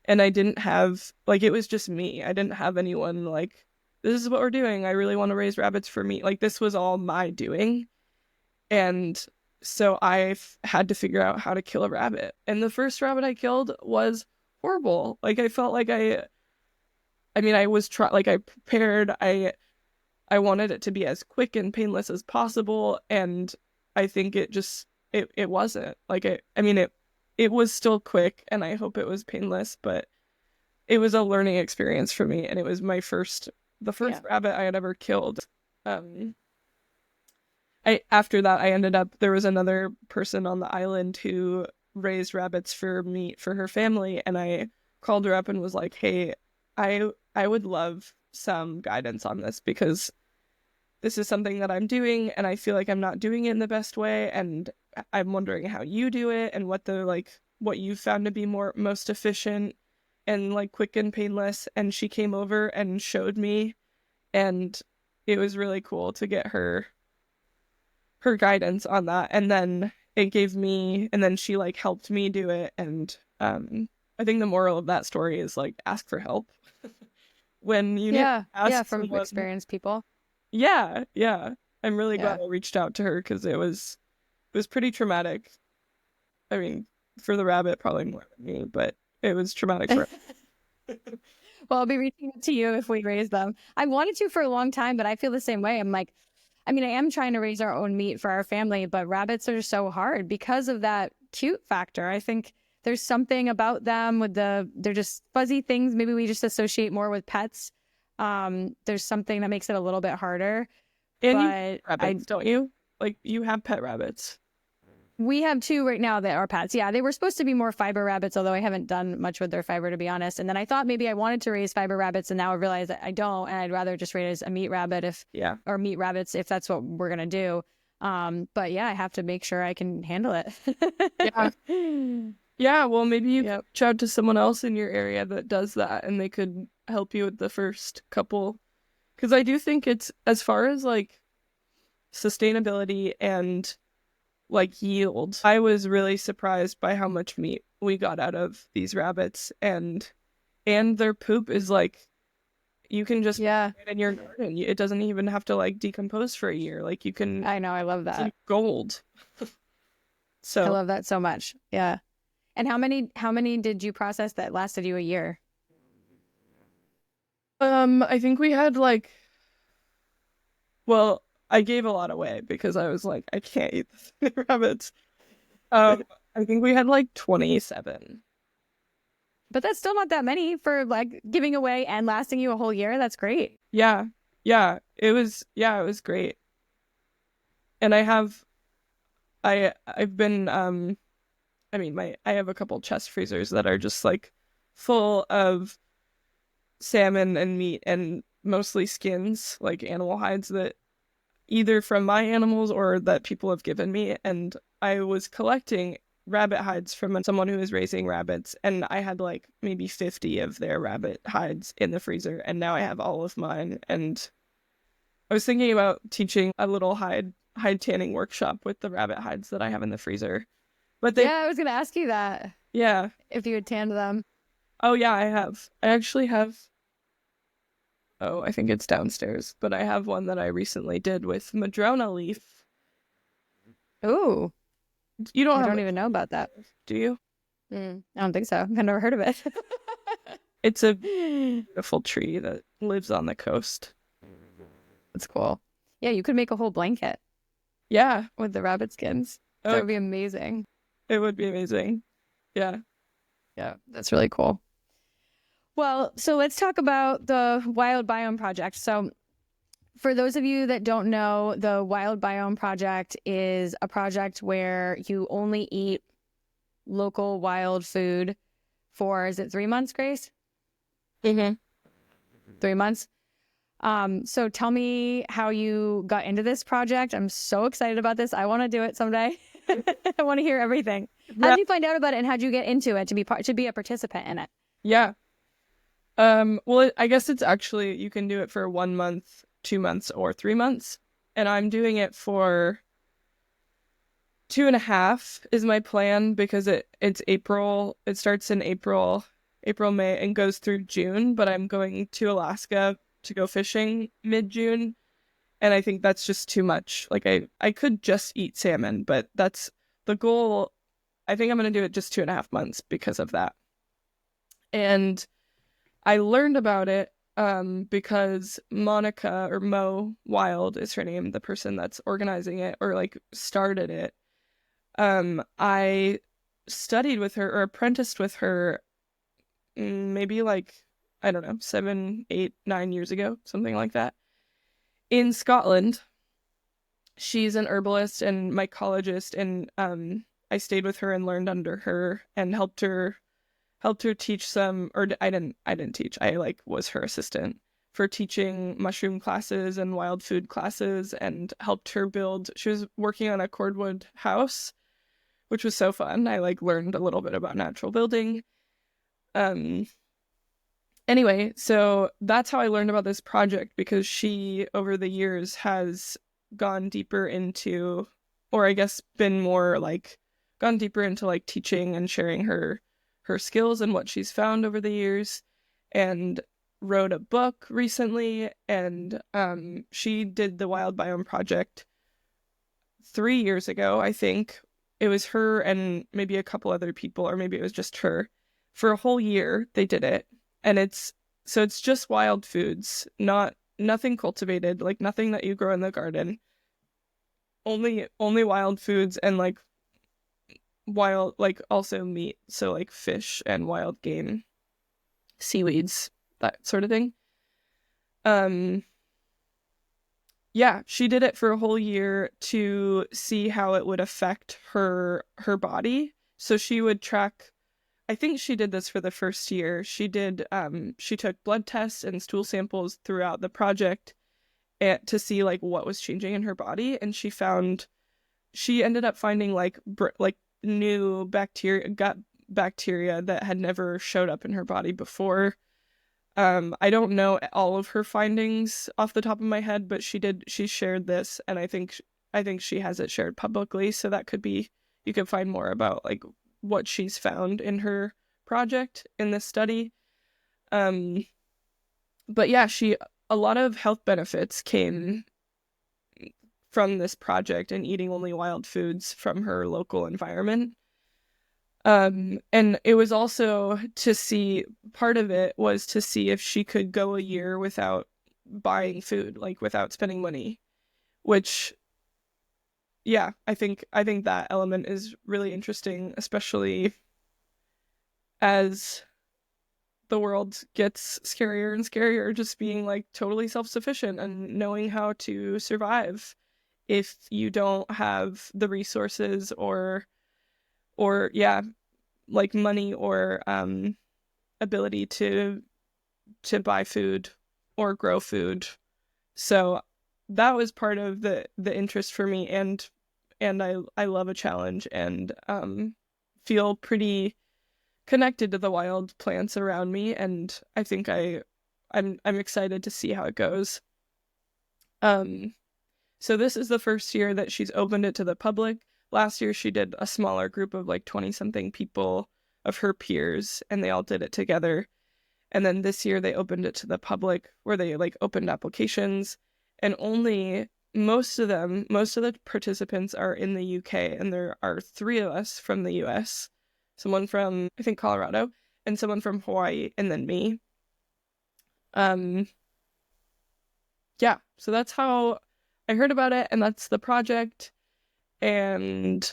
And I didn't have, like, it was just me. I didn't have anyone like, this is what we're doing. I really want to raise rabbits for meat. Like, this was all my doing. And so I had to figure out how to kill a rabbit. And the first rabbit I killed was horrible. Like, I felt like I mean, I was like, I prepared. I wanted it to be as quick and painless as possible. And I think it just, it wasn't. Like, I mean, it was still quick, and I hope it was painless, but it was a learning experience for me, and it was the first rabbit I had ever killed. After that, I ended up, there was another person on the island who raised rabbits for meat for her family, and I called her up and was like, hey, I would love some guidance on this, because this is something that I'm doing, and I feel like I'm not doing it in the best way, and I'm wondering how you do it, and what you found to be most efficient and like quick and painless. And she came over and showed me, and it was really cool to get her guidance on that. And then she like helped me do it. And I think the moral of that story is like, ask for help when you need from experienced people. Yeah. I'm really glad I reached out to her, because it was pretty traumatic. I mean, for the rabbit, probably more than me, but it was traumatic for her. Well, I'll be reaching out to you if we raise them. I wanted to for a long time, but I feel the same way. I'm like, I mean, I am trying to raise our own meat for our family, but rabbits are so hard because of that cute factor. I think there's something about them they're just fuzzy things. Maybe we just associate more with pets. There's something that makes it a little bit harder. And you have rabbits, don't you? Like, you have pet rabbits. We have 2 right now that are pets. Yeah, they were supposed to be more fiber rabbits, although I haven't done much with their fiber, to be honest. And then I thought maybe I wanted to raise fiber rabbits, and now I realize that I don't, and I'd rather just raise a meat rabbit or meat rabbits if that's what we're gonna do. But yeah, I have to make sure I can handle it. Yeah. Yeah, well, maybe you could reach out to someone else in your area that does that, and they could help you with the first couple. Because I do think it's, as far as like sustainability and like yield, I was really surprised by how much meat we got out of these rabbits, and their poop is like, you can just put it in your garden. It doesn't even have to like decompose for a year. Like, you can. I know, I love that. It's like gold. So I love that so much. Yeah. And how many did you process that lasted you a year? I think we had like, well, I gave a lot away because I was like, I can't eat the rabbits. I think we had like 27. But that's still not that many for like giving away and lasting you a whole year. That's great. Yeah. It was great. And I've been I have a couple chest freezers that are just like full of salmon and meat and mostly skins, like animal hides that either from my animals or that people have given me. And I was collecting rabbit hides from someone who was raising rabbits, and I had like maybe 50 of their rabbit hides in the freezer, and now I have all of mine. And I was thinking about teaching a little hide tanning workshop with the rabbit hides that I have in the freezer. But I was gonna ask you that. Yeah. If you had tanned them. Oh yeah, I have. I actually have. Oh, I think it's downstairs, but I have one that I recently did with madrona leaf. Ooh. You don't I don't even know about that. Do you? I don't think so. I've never heard of it. It's a beautiful tree that lives on the coast. That's cool. Yeah, you could make a whole blanket. Yeah. With the rabbit skins. That would be amazing. It would be amazing. Yeah. Yeah, that's really cool. Well, so let's talk about the Wild Biome Project. So for those of you that don't know, the Wild Biome Project is a project where you only eat local wild food for, is it 3 months, Grace? 3 months. So tell me how you got into this project. I'm so excited about this. I want to do it someday. I want to hear everything. How did you find out about it, and how did you get into it to be a participant in it? Yeah. Well, I guess it's actually, you can do it for 1 month, 2 months, or 3 months. And I'm doing it for 2.5 is my plan, because it's April. It starts in April, May, and goes through June. But I'm going to Alaska to go fishing mid-June. And I think that's just too much. Like I could just eat salmon, but that's the goal. I think I'm going to do it just 2.5 months because of that. And I learned about it because Monica, or Mo Wild is her name, the person that's organizing it or like started it. I studied with her, or apprenticed with her, maybe like, I don't know, 7, 8, 9 years ago, something like that, in Scotland. She's an herbalist and mycologist, and I stayed with her and learned under her and helped her teach some, or I didn't teach. I like was her assistant for teaching mushroom classes and wild food classes, and helped her build. She was working on a cordwood house, which was so fun. I like learned a little bit about natural building. Anyway, so that's how I learned about this project, because she, over the years, has gone deeper into, or I guess been more like, gone deeper into like teaching and sharing her skills and what she's found over the years, and wrote a book recently. And she did the Wild Biome Project 3 years ago, I think. It was her and maybe a couple other people, or maybe it was just her. For a whole year, they did it. And it's just wild foods, nothing cultivated, like nothing that you grow in the garden. Only wild foods, and like wild, like also meat, so like fish and wild game, seaweeds, that sort of thing. Yeah, she did it for a whole year to see how it would affect her body. So she would track, I think she did this for the first year. She took blood tests and stool samples throughout the project to see like what was changing in her body. And she ended up finding like new gut bacteria that had never showed up in her body before. I don't know all of her findings off the top of my head, but she shared this, and I think she has it shared publicly, so that could be, you could find more about like what she's found in her project in this study. But yeah, a lot of health benefits came from this project and eating only wild foods from her local environment. And it was also to see, part of it was to see if she could go a year without buying food, like without spending money, which, yeah, I think that element is really interesting, especially as the world gets scarier and scarier, just being like totally self-sufficient and knowing how to survive if you don't have the resources or yeah, like money or ability to buy food or grow food. So that was part of the interest for me, and I love a challenge, and feel pretty connected to the wild plants around me, and I think I'm excited to see how it goes. So this is the first year that she's opened it to the public. Last year she did a smaller group of like 20 something people of her peers, and they all did it together. And then this year they opened it to the public, where they like opened applications, and only most of the participants are in the UK, and there are 3 of us from the US. Someone from, I think, Colorado, and someone from Hawaii, and then me. Yeah, so that's how I heard about it, and that's the project. And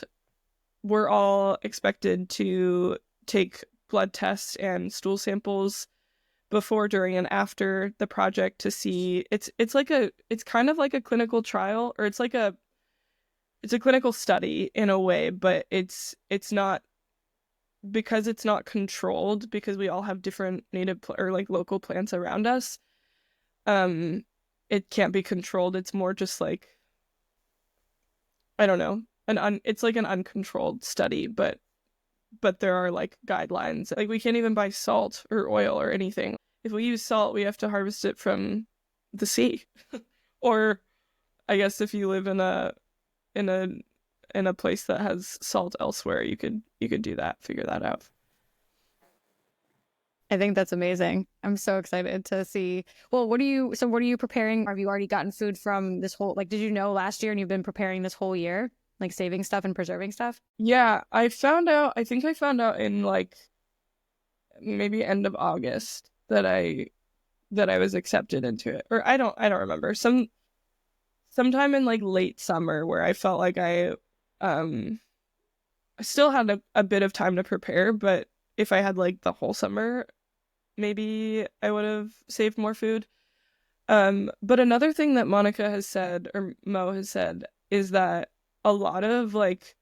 we're all expected to take blood tests and stool samples before, during, and after the project to see it's kind of like a clinical trial, or it's a clinical study in a way, but it's not, because it's not controlled, because we all have different native or like local plants around us. It can't be controlled. It's more just like, I don't know, it's like an uncontrolled study, but there are like guidelines. Like, we can't even buy salt or oil or anything. If we use salt, we have to harvest it from the sea. Or I guess if you live in a place that has salt elsewhere, you could do that, figure that out. I think that's amazing. I'm so excited to see. Well, what are you preparing? Have you already gotten food from this whole, like, did you know last year and you've been preparing this whole year, like saving stuff and preserving stuff? Yeah, I think I found out in like maybe end of August that I was accepted into it. Or I don't remember. Sometime in like late summer, where I felt like I still had a bit of time to prepare, but if I had like the whole summer, maybe I would have saved more food. But another thing that Monica has said, or Mo has said, is that a lot of like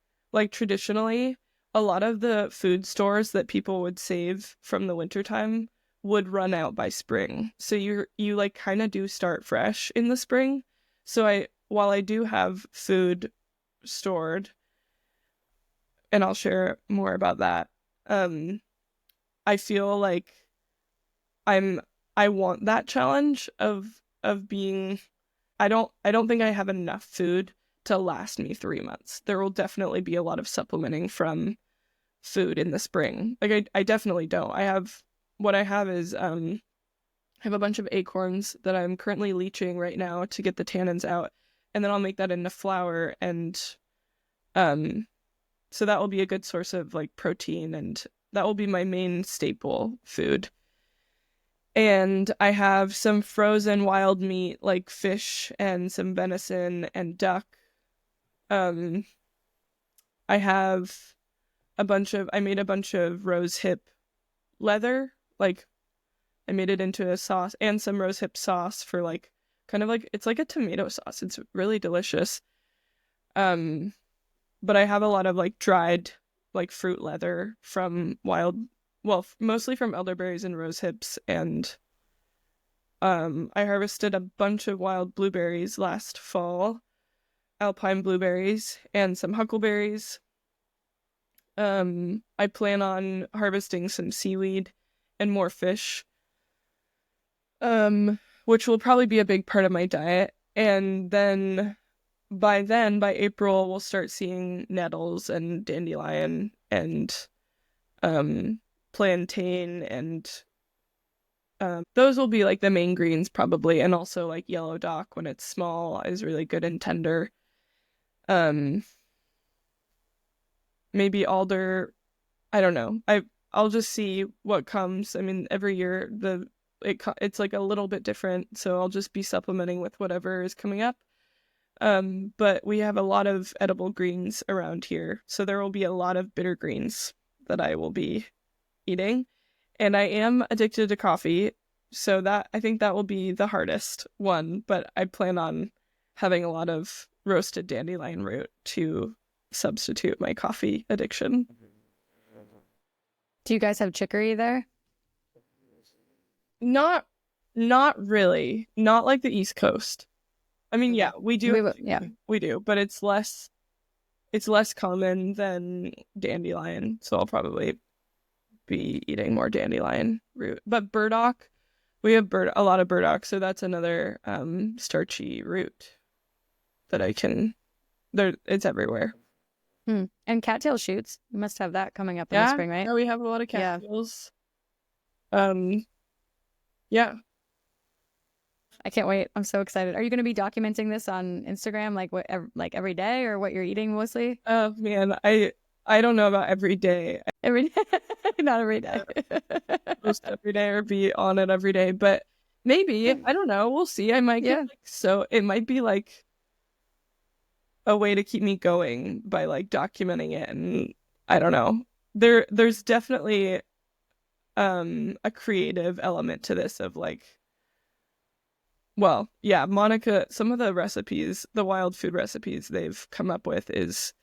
traditionally, a lot of the food stores that people would save from the wintertime would run out by spring. So you like kind of do start fresh in the spring. So while I do have food stored, and I'll share more about that, I feel like I want that challenge of being, I don't think I have enough food to last me 3 months. There will definitely be a lot of supplementing from food in the spring. Like, I definitely don't. What I have is I have a bunch of acorns that I'm currently leaching right now to get the tannins out, and then I'll make that into flour, and so that will be a good source of like protein, and that will be my main staple food. And I have some frozen wild meat, like fish and some venison and duck. I have I made a bunch of rose hip leather. Like, I made it into a sauce, and some rose hip sauce for like, kind of like, it's like a tomato sauce. It's really delicious. But I have a lot of like dried like fruit leather from mostly from elderberries and rose hips, and I harvested a bunch of wild blueberries last fall, alpine blueberries, and some huckleberries. I plan on harvesting some seaweed and more fish, which will probably be a big part of my diet. And then by April, we'll start seeing nettles and dandelion and plantain, and those will be like the main greens probably, and also like yellow dock when it's small is really good and tender. Maybe alder. I don't know. I'll just see what comes. I mean, every year it's like a little bit different, so I'll just be supplementing with whatever is coming up. But we have a lot of edible greens around here, so there will be a lot of bitter greens that I will be eating. And I am addicted to coffee, so that I think that will be the hardest one, but I plan on having a lot of roasted dandelion root to substitute my coffee addiction. Do you guys have chicory there? Not really. Not like the East Coast. I mean, yeah, we do. We do, but it's less common than dandelion, so I'll probably be eating more dandelion root. But burdock, we have a lot of burdock, so that's another starchy root that I can. It's everywhere. And cattail shoots, you must have that coming up in the spring, right? Yeah, we have a lot of cattails. Yeah. I can't wait. I'm so excited. Are you going to be documenting this on Instagram, like every day, or what you're eating mostly? Oh man, I don't know about every day. Every day, not every day. Post every day or be on it every day, but maybe, I don't know. We'll see. I might get so it might be like a way to keep me going by like documenting it, and I don't know. There's definitely a creative element to this of like, well, yeah, Monica, some of the recipes, the wild food recipes they've come up with is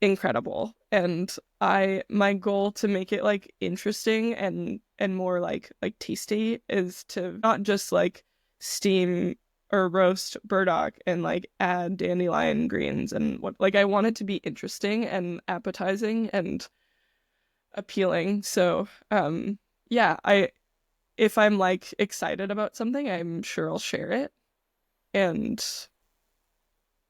incredible. And my goal to make it like interesting and more like tasty is to not just like steam or roast burdock and like add dandelion greens and what, like I want it to be interesting and appetizing and appealing. So yeah, if I'm like excited about something, I'm sure I'll share it. And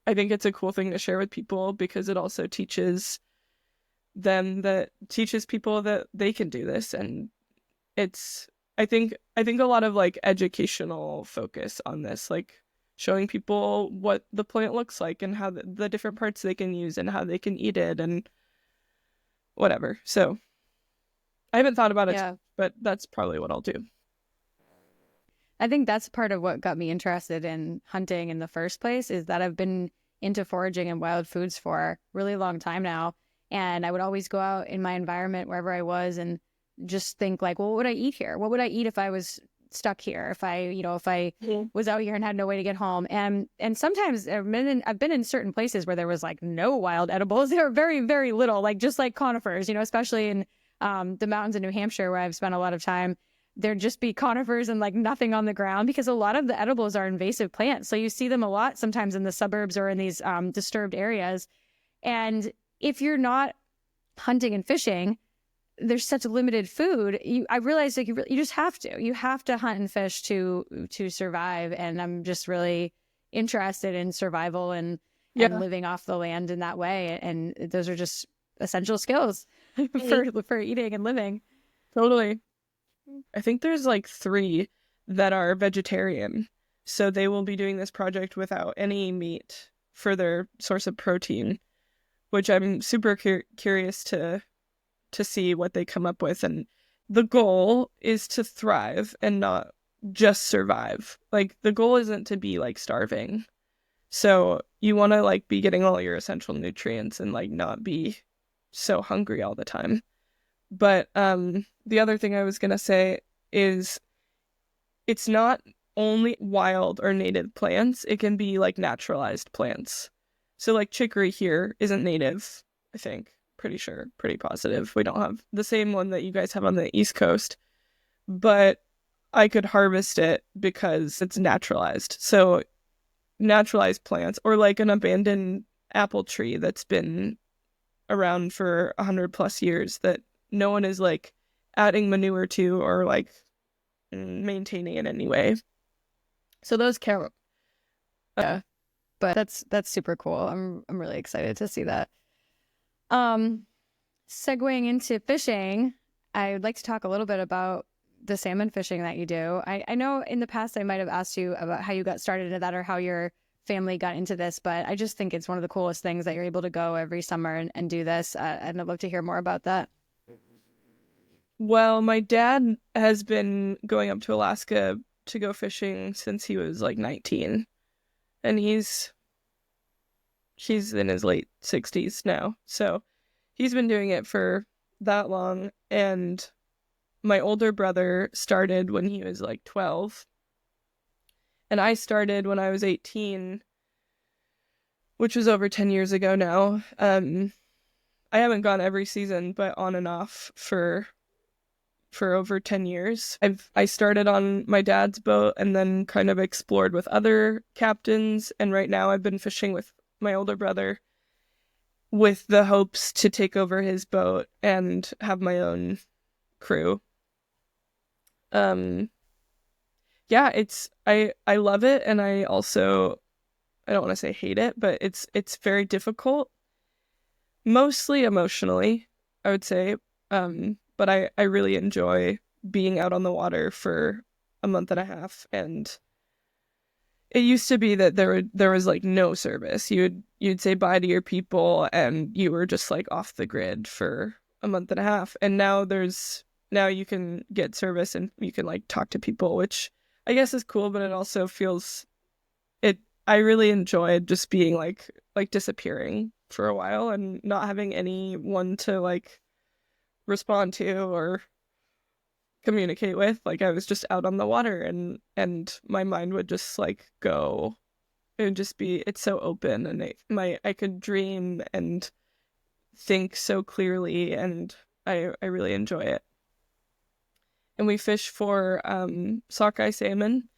I think it's a cool thing to share with people because it also teaches people that they can do this. And it's I think a lot of like educational focus on this, like showing people what the plant looks like and how the different parts they can use and how they can eat it and whatever. So I haven't thought about it, but that's probably what I'll do. I think that's part of what got me interested in hunting in the first place, is that I've been into foraging and wild foods for a really long time now. And I would always go out in my environment wherever I was and just think like, well, what would I eat here? What would I eat if I was stuck here? If I was out here and had no way to get home. And sometimes I've been in certain places where there was like no wild edibles. There were very, very little, like just like conifers, especially in the mountains in New Hampshire where I've spent a lot of time. There'd just be conifers and like nothing on the ground because a lot of the edibles are invasive plants. So you see them a lot sometimes in the suburbs or in these disturbed areas. And if you're not hunting and fishing, there's such limited food. I realized like you just have to hunt and fish to survive. And I'm just really interested in survival and living off the land in that way. And those are just essential skills for eating and living. Totally. I think there's like 3 that are vegetarian. So they will be doing this project without any meat for their source of protein, which I'm super curious to see what they come up with. And the goal is to thrive and not just survive. Like the goal isn't to be like starving. So you want to like be getting all your essential nutrients and like not be so hungry all the time. But the other thing I was going to say is it's not only wild or native plants. It can be like naturalized plants. So like chicory here isn't native, I think. Pretty sure. Pretty positive. We don't have the same one that you guys have on the East Coast. But I could harvest it because it's naturalized. So naturalized plants or like an abandoned apple tree that's been around for 100+ years that no one is like adding manure to or like maintaining it anyway. So those count. Yeah, but that's super cool. I'm really excited to see that. Segueing into fishing, I would like to talk a little bit about the salmon fishing that you do. I know in the past I might have asked you about how you got started into that or how your family got into this, but I just think it's one of the coolest things that you're able to go every summer and do this. And I'd love to hear more about that. Well, my dad has been going up to Alaska to go fishing since he was like 19. And he's he's in his late 60s now. So he's been doing it for that long. And my older brother started when he was like 12. And I started when I was 18, which was over 10 years ago now. I haven't gone every season, but on and off for over 10 years. I started on my dad's boat and then kind of explored with other captains. And right now I've been fishing with my older brother with the hopes to take over his boat and have my own crew. Yeah, I love it, and I also, I don't want to say hate it, but it's very difficult, mostly emotionally, I would say. But I really enjoy being out on the water for a month and a half, and it used to be that there was like no service. You'd say bye to your people, and you were just like off the grid for a month and a half, and now you can get service and you can like talk to people, which I guess is cool, but it also feels I really enjoyed just being like disappearing for a while and not having anyone to like respond to or communicate with. Like I was just out on the water, and my mind would just like go. It would just be, it's so open, and I could dream and think so clearly, and I really enjoy it. And we fish for sockeye salmon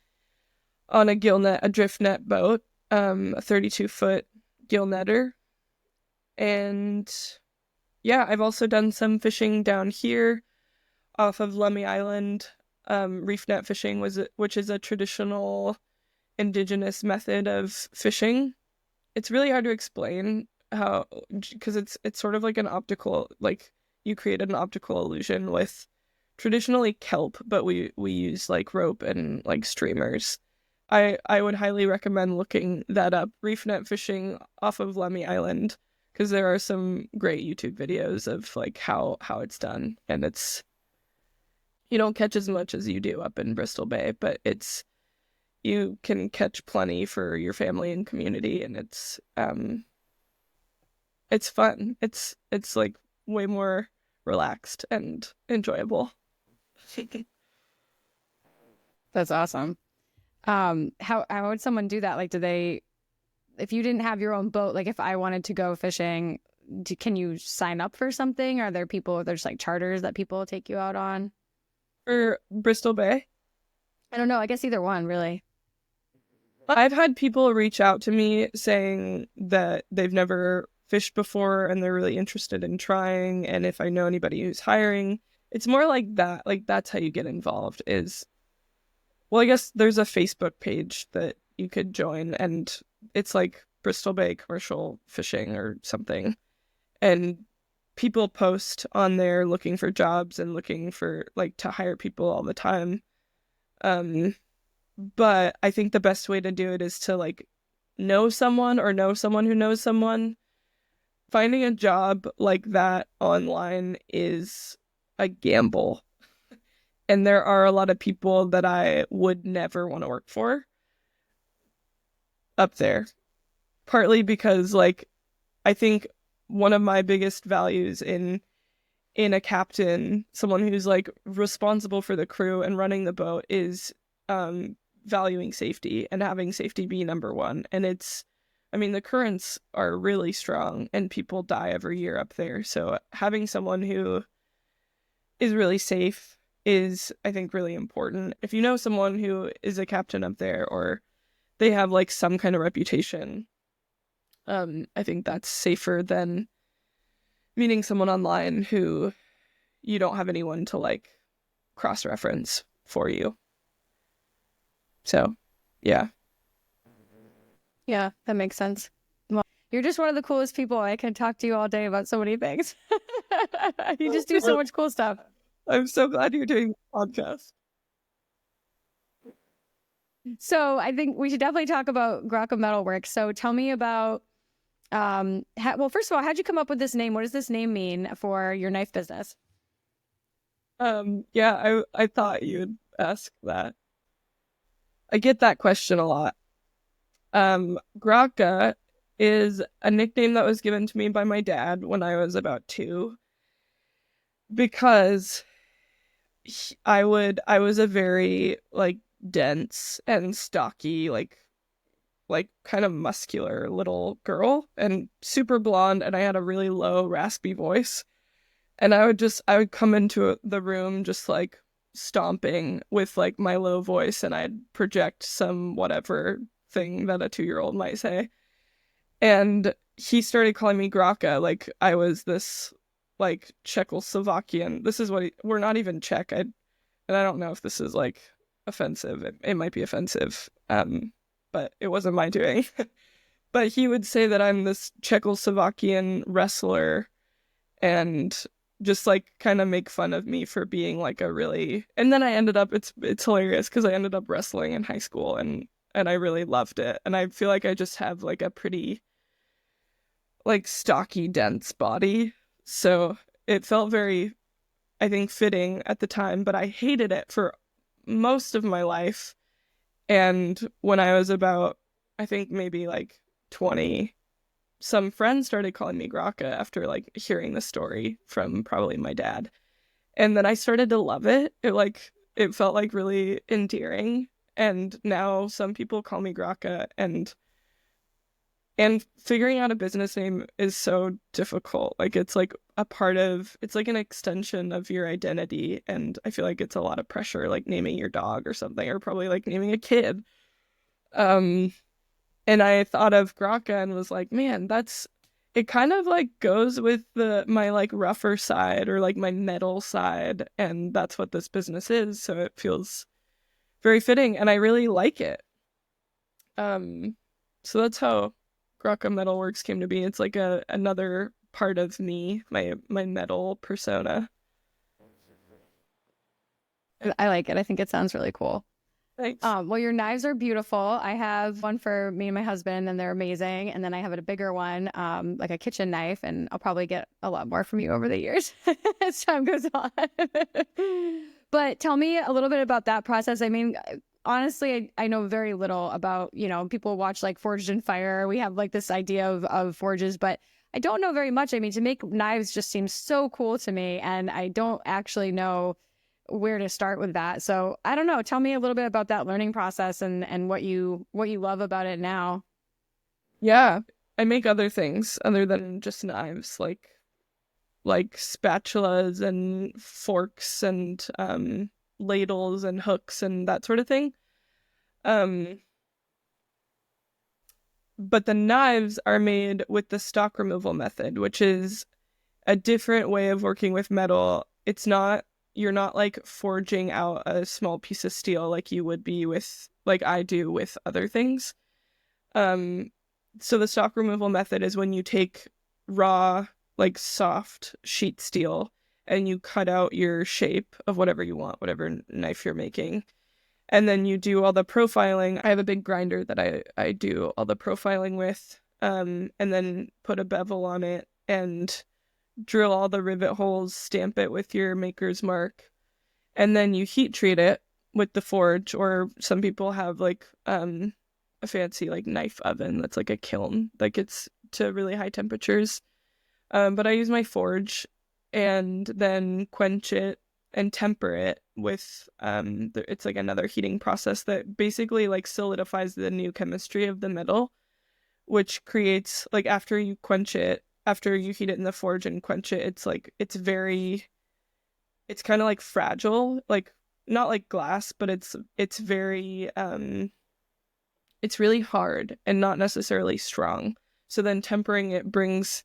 on a drift net boat, a 32-foot gill netter. And yeah, I've also done some fishing down here off of Lummi Island, reef net fishing, which is a traditional indigenous method of fishing. It's really hard to explain how, because it's sort of like an optical, like you create an optical illusion with traditionally kelp, but we use like rope and like streamers. I would highly recommend looking that up, reef net fishing off of Lummi Island, because there are some great YouTube videos of like how it's done, and you don't catch as much as you do up in Bristol Bay, but you can catch plenty for your family and community, and it's fun. It's like way more relaxed and enjoyable. That's awesome. How would someone do that? Like, if you didn't have your own boat, like if I wanted to go fishing, can you sign up for something? Are there there's like charters that people take you out on? For Bristol Bay? I don't know. I guess either one, really. I've had people reach out to me saying that they've never fished before and they're really interested in trying, and if I know anybody who's hiring. It's more like that. Like, that's how you get involved well, I guess there's a Facebook page that you could join, and it's like Bristol Bay Commercial Fishing or something. And people post on there looking for jobs and looking for like to hire people all the time. But I think the best way to do it is to like know someone or know someone who knows someone. Finding a job like that online is a gamble. And there are a lot of people that I would never want to work for up there. Partly because like I think one of my biggest values in a captain, someone who's like responsible for the crew and running the boat, is valuing safety and having safety be number one. And the currents are really strong and people die every year up there. So having someone who is really safe is, I think, really important. If you know someone who is a captain up there or they have like some kind of reputation, I think that's safer than meeting someone online who you don't have anyone to like cross-reference for you. So, yeah. Yeah, that makes sense. Well, you're just one of the coolest people. I can talk to you all day about so many things. You just do so much cool stuff. I'm so glad you're doing the podcast. So I think we should definitely talk about Grac Metalwork. So tell me about, well, first of all, how'd you come up with this name? What does this name mean for your knife business? Yeah, I thought you'd ask that. I get that question a lot. Graca is a nickname that was given to me by my dad when I was about 2, because I was a very like dense and stocky, like kind of muscular little girl, and super blonde, and I had a really low raspy voice. And I would come into the room just like stomping with like my low voice, and I'd project some whatever thing that a 2-year-old might say. And he started calling me Graca, like I was this like Czechoslovakian. This is we're not even Czech. And I don't know if this is like offensive. It might be offensive. But it wasn't my doing. But he would say that I'm this Czechoslovakian wrestler, and just like kind of make fun of me for being like a really, and then I ended up, it's hilarious because I ended up wrestling in high school, and I really loved it. And I feel like I just have like a pretty like stocky, dense body. So it felt very, I think, fitting at the time, but I hated it for most of my life. And when I was about, I think maybe like 20, some friends started calling me Graca after like hearing the story from probably my dad. And then I started to love it. It felt like really endearing. And now some people call me Graca, and figuring out a business name is so difficult. Like it's like it's like an extension of your identity. And I feel like it's a lot of pressure, like naming your dog or something, or probably like naming a kid. And I thought of Graca and was like, man, it kind of like goes with my like rougher side, or like my metal side. And that's what this business is. So it feels very fitting, and I really like it. So that's how Graca Metalworks came to be. It's like another part of me, my metal persona. I like it. I think it sounds really cool. Thanks. Well, your knives are beautiful. I have one for me and my husband, and they're amazing. And then I have a bigger one, like a kitchen knife, and I'll probably get a lot more from you over the years as time goes on. But tell me a little bit about that process. I mean, honestly, I know very little about, people watch like Forged in Fire. We have like this idea of forges, but I don't know very much. I mean, to make knives just seems so cool to me, and I don't actually know where to start with that. So I don't know. Tell me a little bit about that learning process and what you love about it now. Yeah, I make other things other than just knives, like spatulas and forks and ladles and hooks and that sort of thing. But the knives are made with the stock removal method, which is a different way of working with metal. You're not like forging out a small piece of steel like you would be with, like I do with other things. So the stock removal method is when you take raw, like soft sheet steel, and you cut out your shape of whatever you want, whatever knife you're making. And then you do all the profiling. I have a big grinder that I do all the profiling with, and then put a bevel on it and drill all the rivet holes, stamp it with your maker's mark, and then you heat treat it with the forge, or some people have like a fancy like knife oven that's like a kiln that gets to really high temperatures. But I use my forge and then quench it and temper it with it's like another heating process that basically like solidifies the new chemistry of the metal, which creates, like, after you heat it in the forge and quench it, it's kind of like fragile, like not like glass, but it's very it's really hard and not necessarily strong. So then tempering it brings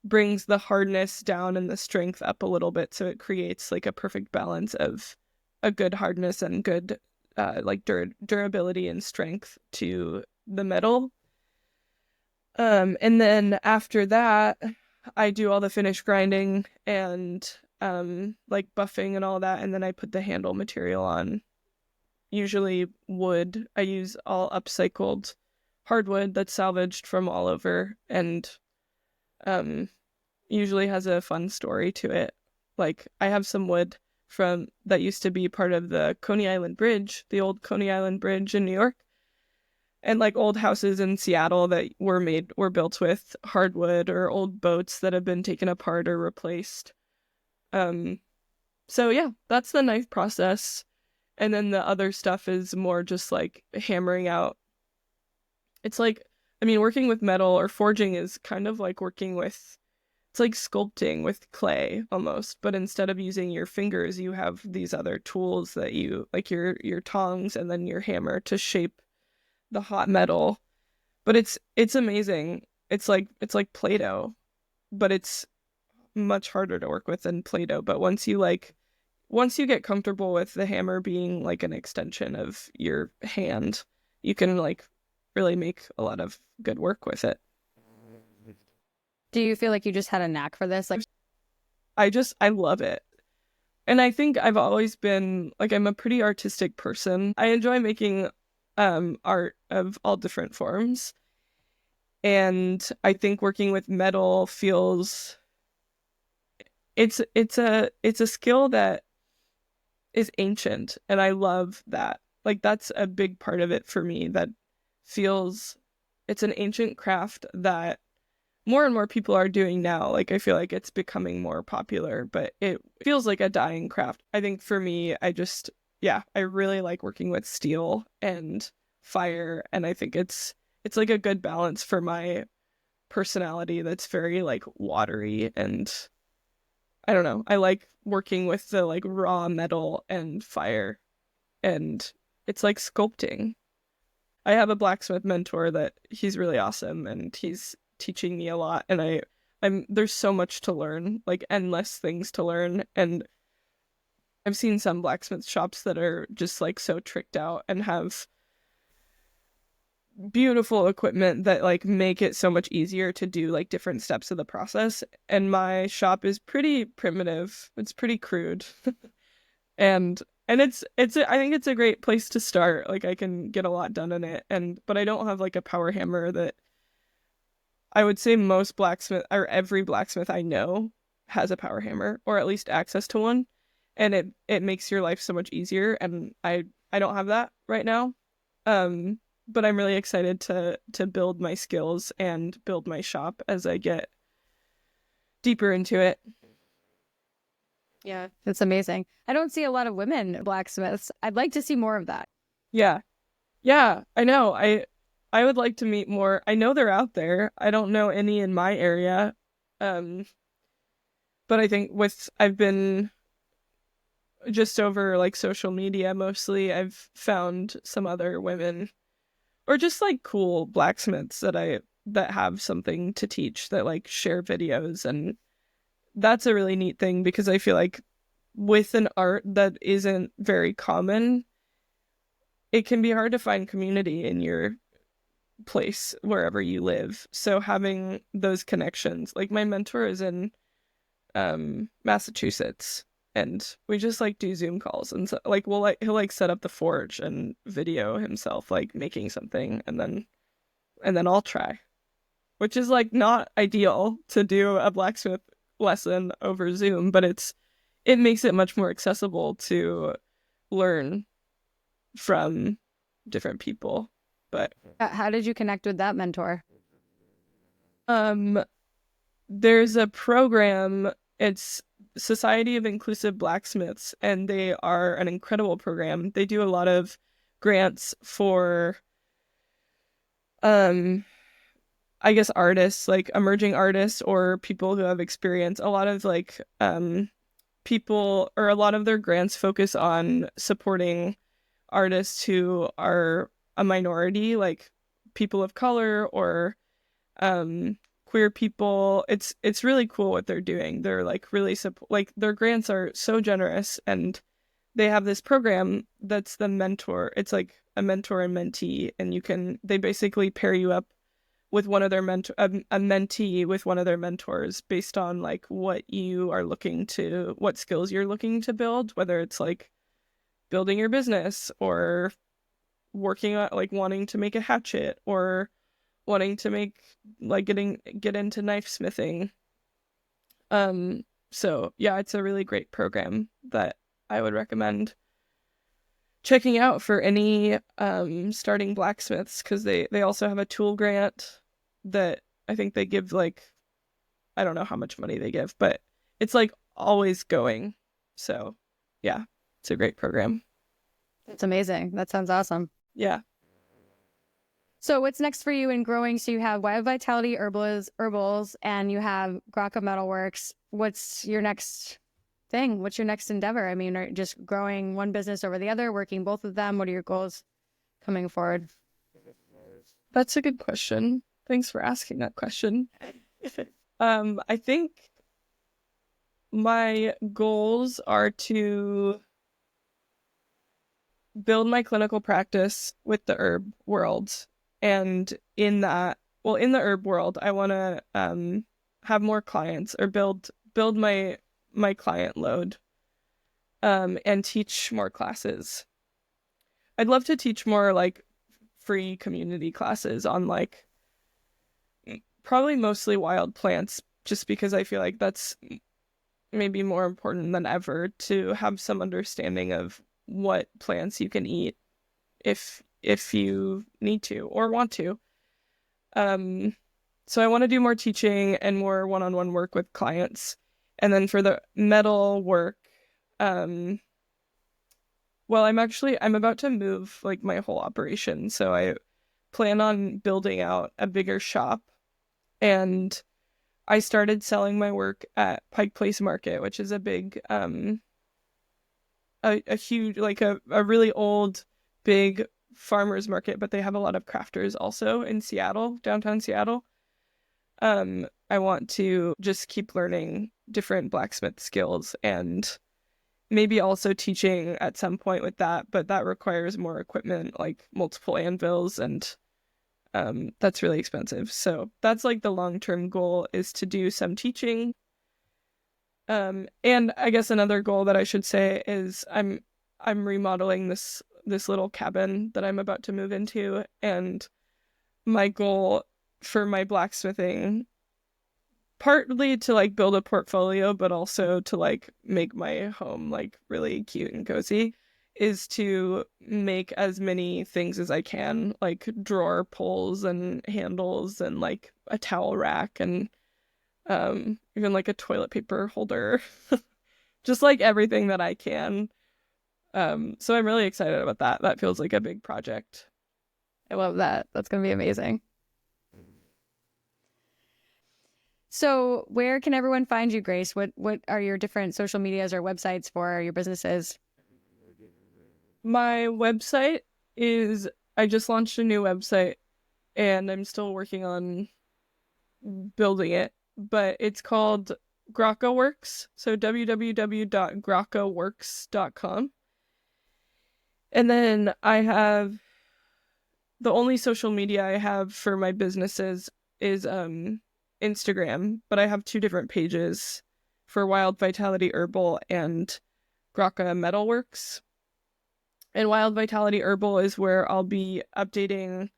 the hardness down and the strength up a little bit, so it creates like a perfect balance of a good hardness and good like durability and strength to the metal. And then after that, I do all the finish grinding and like buffing and all that, and then I put the handle material on. Usually wood. I use all upcycled hardwood that's salvaged from all over, and usually has a fun story to it. Like, I have some wood from that used to be part of the Coney Island Bridge, the old Coney Island Bridge in New York. And like old houses in Seattle that were built with hardwood, or old boats that have been taken apart or replaced. So yeah, that's the knife process. And then the other stuff is more just like hammering out. It's like, I mean, working with metal or forging is kind of like it's like sculpting with clay almost, but instead of using your fingers, you have these other tools that you, like your tongs and then your hammer to shape the hot metal. But it's amazing. It's like Play-Doh, but it's much harder to work with than Play-Doh. But once you get comfortable with the hammer being like an extension of your hand, you can like really make a lot of good work with it. Do you feel like you just had a knack for this? Like, I love it. And I think I've always been like, I'm a pretty artistic person. I enjoy making art of all different forms. And I think working with metal feels it's a skill that is ancient, and I love that. Like that's a big part of it for me, that feels it's an ancient craft that more and more people are doing now. Like I feel like it's becoming more popular, but it feels like a dying craft. I think for me, I really like working with steel and fire, and I think it's like a good balance for my personality that's very like watery, and I don't know. I like working with the like raw metal and fire, and it's like sculpting. I have a blacksmith mentor that he's really awesome, and he's teaching me a lot, and I'm there's so much to learn, like endless things to learn. And I've seen some blacksmith shops that are just like so tricked out and have beautiful equipment that like make it so much easier to do like different steps of the process. And my shop is pretty primitive. It's pretty crude. and I think it's a great place to start. Like I can get a lot done in it, but I don't have like a power hammer that I would say most blacksmith, or every blacksmith I know, has a power hammer, or at least access to one, and it makes your life so much easier. And I don't have that right now. But I'm really excited to build my skills and build my shop as I get deeper into it. yeah, it's amazing. I don't see a lot of women blacksmiths. I'd like to see more of that. Yeah. Yeah, I know. I would like to meet more. I know they're out there. I don't know any in my area. But I think I've been just over like social media mostly, I've found some other women, or just like cool blacksmiths that have something to teach, that like share videos. And that's a really neat thing, because I feel like with an art that isn't very common, it can be hard to find community in your place wherever you live. So having those connections, like my mentor is in Massachusetts, and we just like do Zoom calls, and so like he'll like set up the forge and video himself like making something, and then I'll try, which is like not ideal to do a blacksmith lesson over Zoom, but it makes it much more accessible to learn from different people. But How did you connect with that mentor? there's a program, it's Society of Inclusive Blacksmiths, and they are an incredible program. They do a lot of grants for I guess artists, like emerging artists or people who have experience. A lot of like people, or a lot of their grants focus on supporting artists who are a minority, like people of color, or queer people. It's really cool what they're doing. They're like really like their grants are so generous, and they have this program that's the mentor. It's like a mentor and mentee, and they basically pair you up with one of their a mentee with one of their mentors, based on like what skills you're looking to build, whether it's like building your business, or working on like wanting to make a hatchet, or wanting to make like get into knife smithing. So yeah, it's a really great program that I would recommend. checking out for any starting blacksmiths, because they also have a tool grant that I think they give, like, I don't know how much money they give, but it's like always going. So yeah, it's a great program. That's amazing. That sounds awesome. Yeah. So what's next for you in growing? So you have Wild Vitality Herbals, and you have Grac Metalworks. What's your next thing? What's your next endeavor? I mean, are you just growing one business over the other, working both of them? What are your goals coming forward? That's a good question. Thanks for asking that question. I think my goals are to build my clinical practice with the herb world. And in the herb world, I want to have more clients, or build my client load, and teach more classes. I'd love to teach more like free community classes on like probably mostly wild plants, just because I feel like that's maybe more important than ever, to have some understanding of what plants you can eat if you need to or want to. So I want to do more teaching and more one-on-one work with clients. And then for the metal work, well, I'm about to move like my whole operation. So I plan on building out a bigger shop, and I started selling my work at Pike Place Market, which is a big, a huge, like a really old, big farmers market, but they have a lot of crafters also in Seattle, downtown Seattle. I want to just keep learning different blacksmith skills, and maybe also teaching at some point with that, but that requires more equipment, like multiple anvils, and that's really expensive. So that's like the long-term goal, is to do some teaching. And I guess another goal that I should say is I'm remodeling this little cabin that I'm about to move into, and my goal for my blacksmithing, partly to like build a portfolio, but also to like make my home like really cute and cozy, is to make as many things as I can, like drawer pulls and handles and like a towel rack and even like a toilet paper holder, just like everything that I can. So I'm really excited about that. That feels like a big project. I love that. That's going to be amazing. So where can everyone find you, Grace? What are your different social medias or websites for your businesses? My website is, I just launched a new website and I'm still working on building it, but it's called Gracoworks. So www.gracoworks.com. And then I have, the only social media I have for my businesses is Instagram, but I have 2 different pages for Wild Vitality Herbal and Grac Metalworks. And Wild Vitality Herbal is where I'll be updating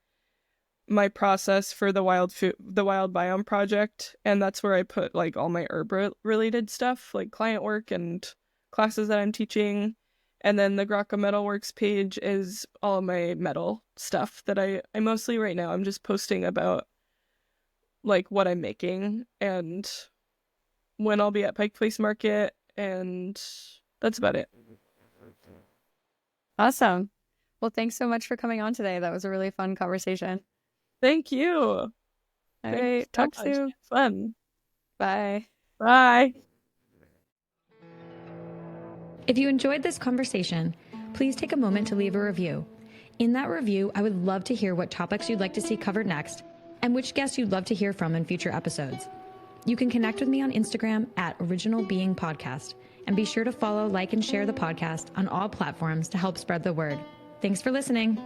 my process for the Wild Biome Project, and that's where I put like all my herb related stuff, like client work and classes that I'm teaching. And then the Grac Metalworks page is all of my metal stuff that I mostly right now I'm just posting about like what I'm making and when I'll be at Pike Place Market, and that's about it. Awesome. Well, thanks so much for coming on today. That was a really fun conversation. Thank you. All right. Talk soon. Fun. Bye. Bye. If you enjoyed this conversation, please take a moment to leave a review. In that review, I would love to hear what topics you'd like to see covered next and which guests you'd love to hear from in future episodes. You can connect with me on Instagram at Original Being Podcast, and be sure to follow, like, and share the podcast on all platforms to help spread the word. Thanks for listening.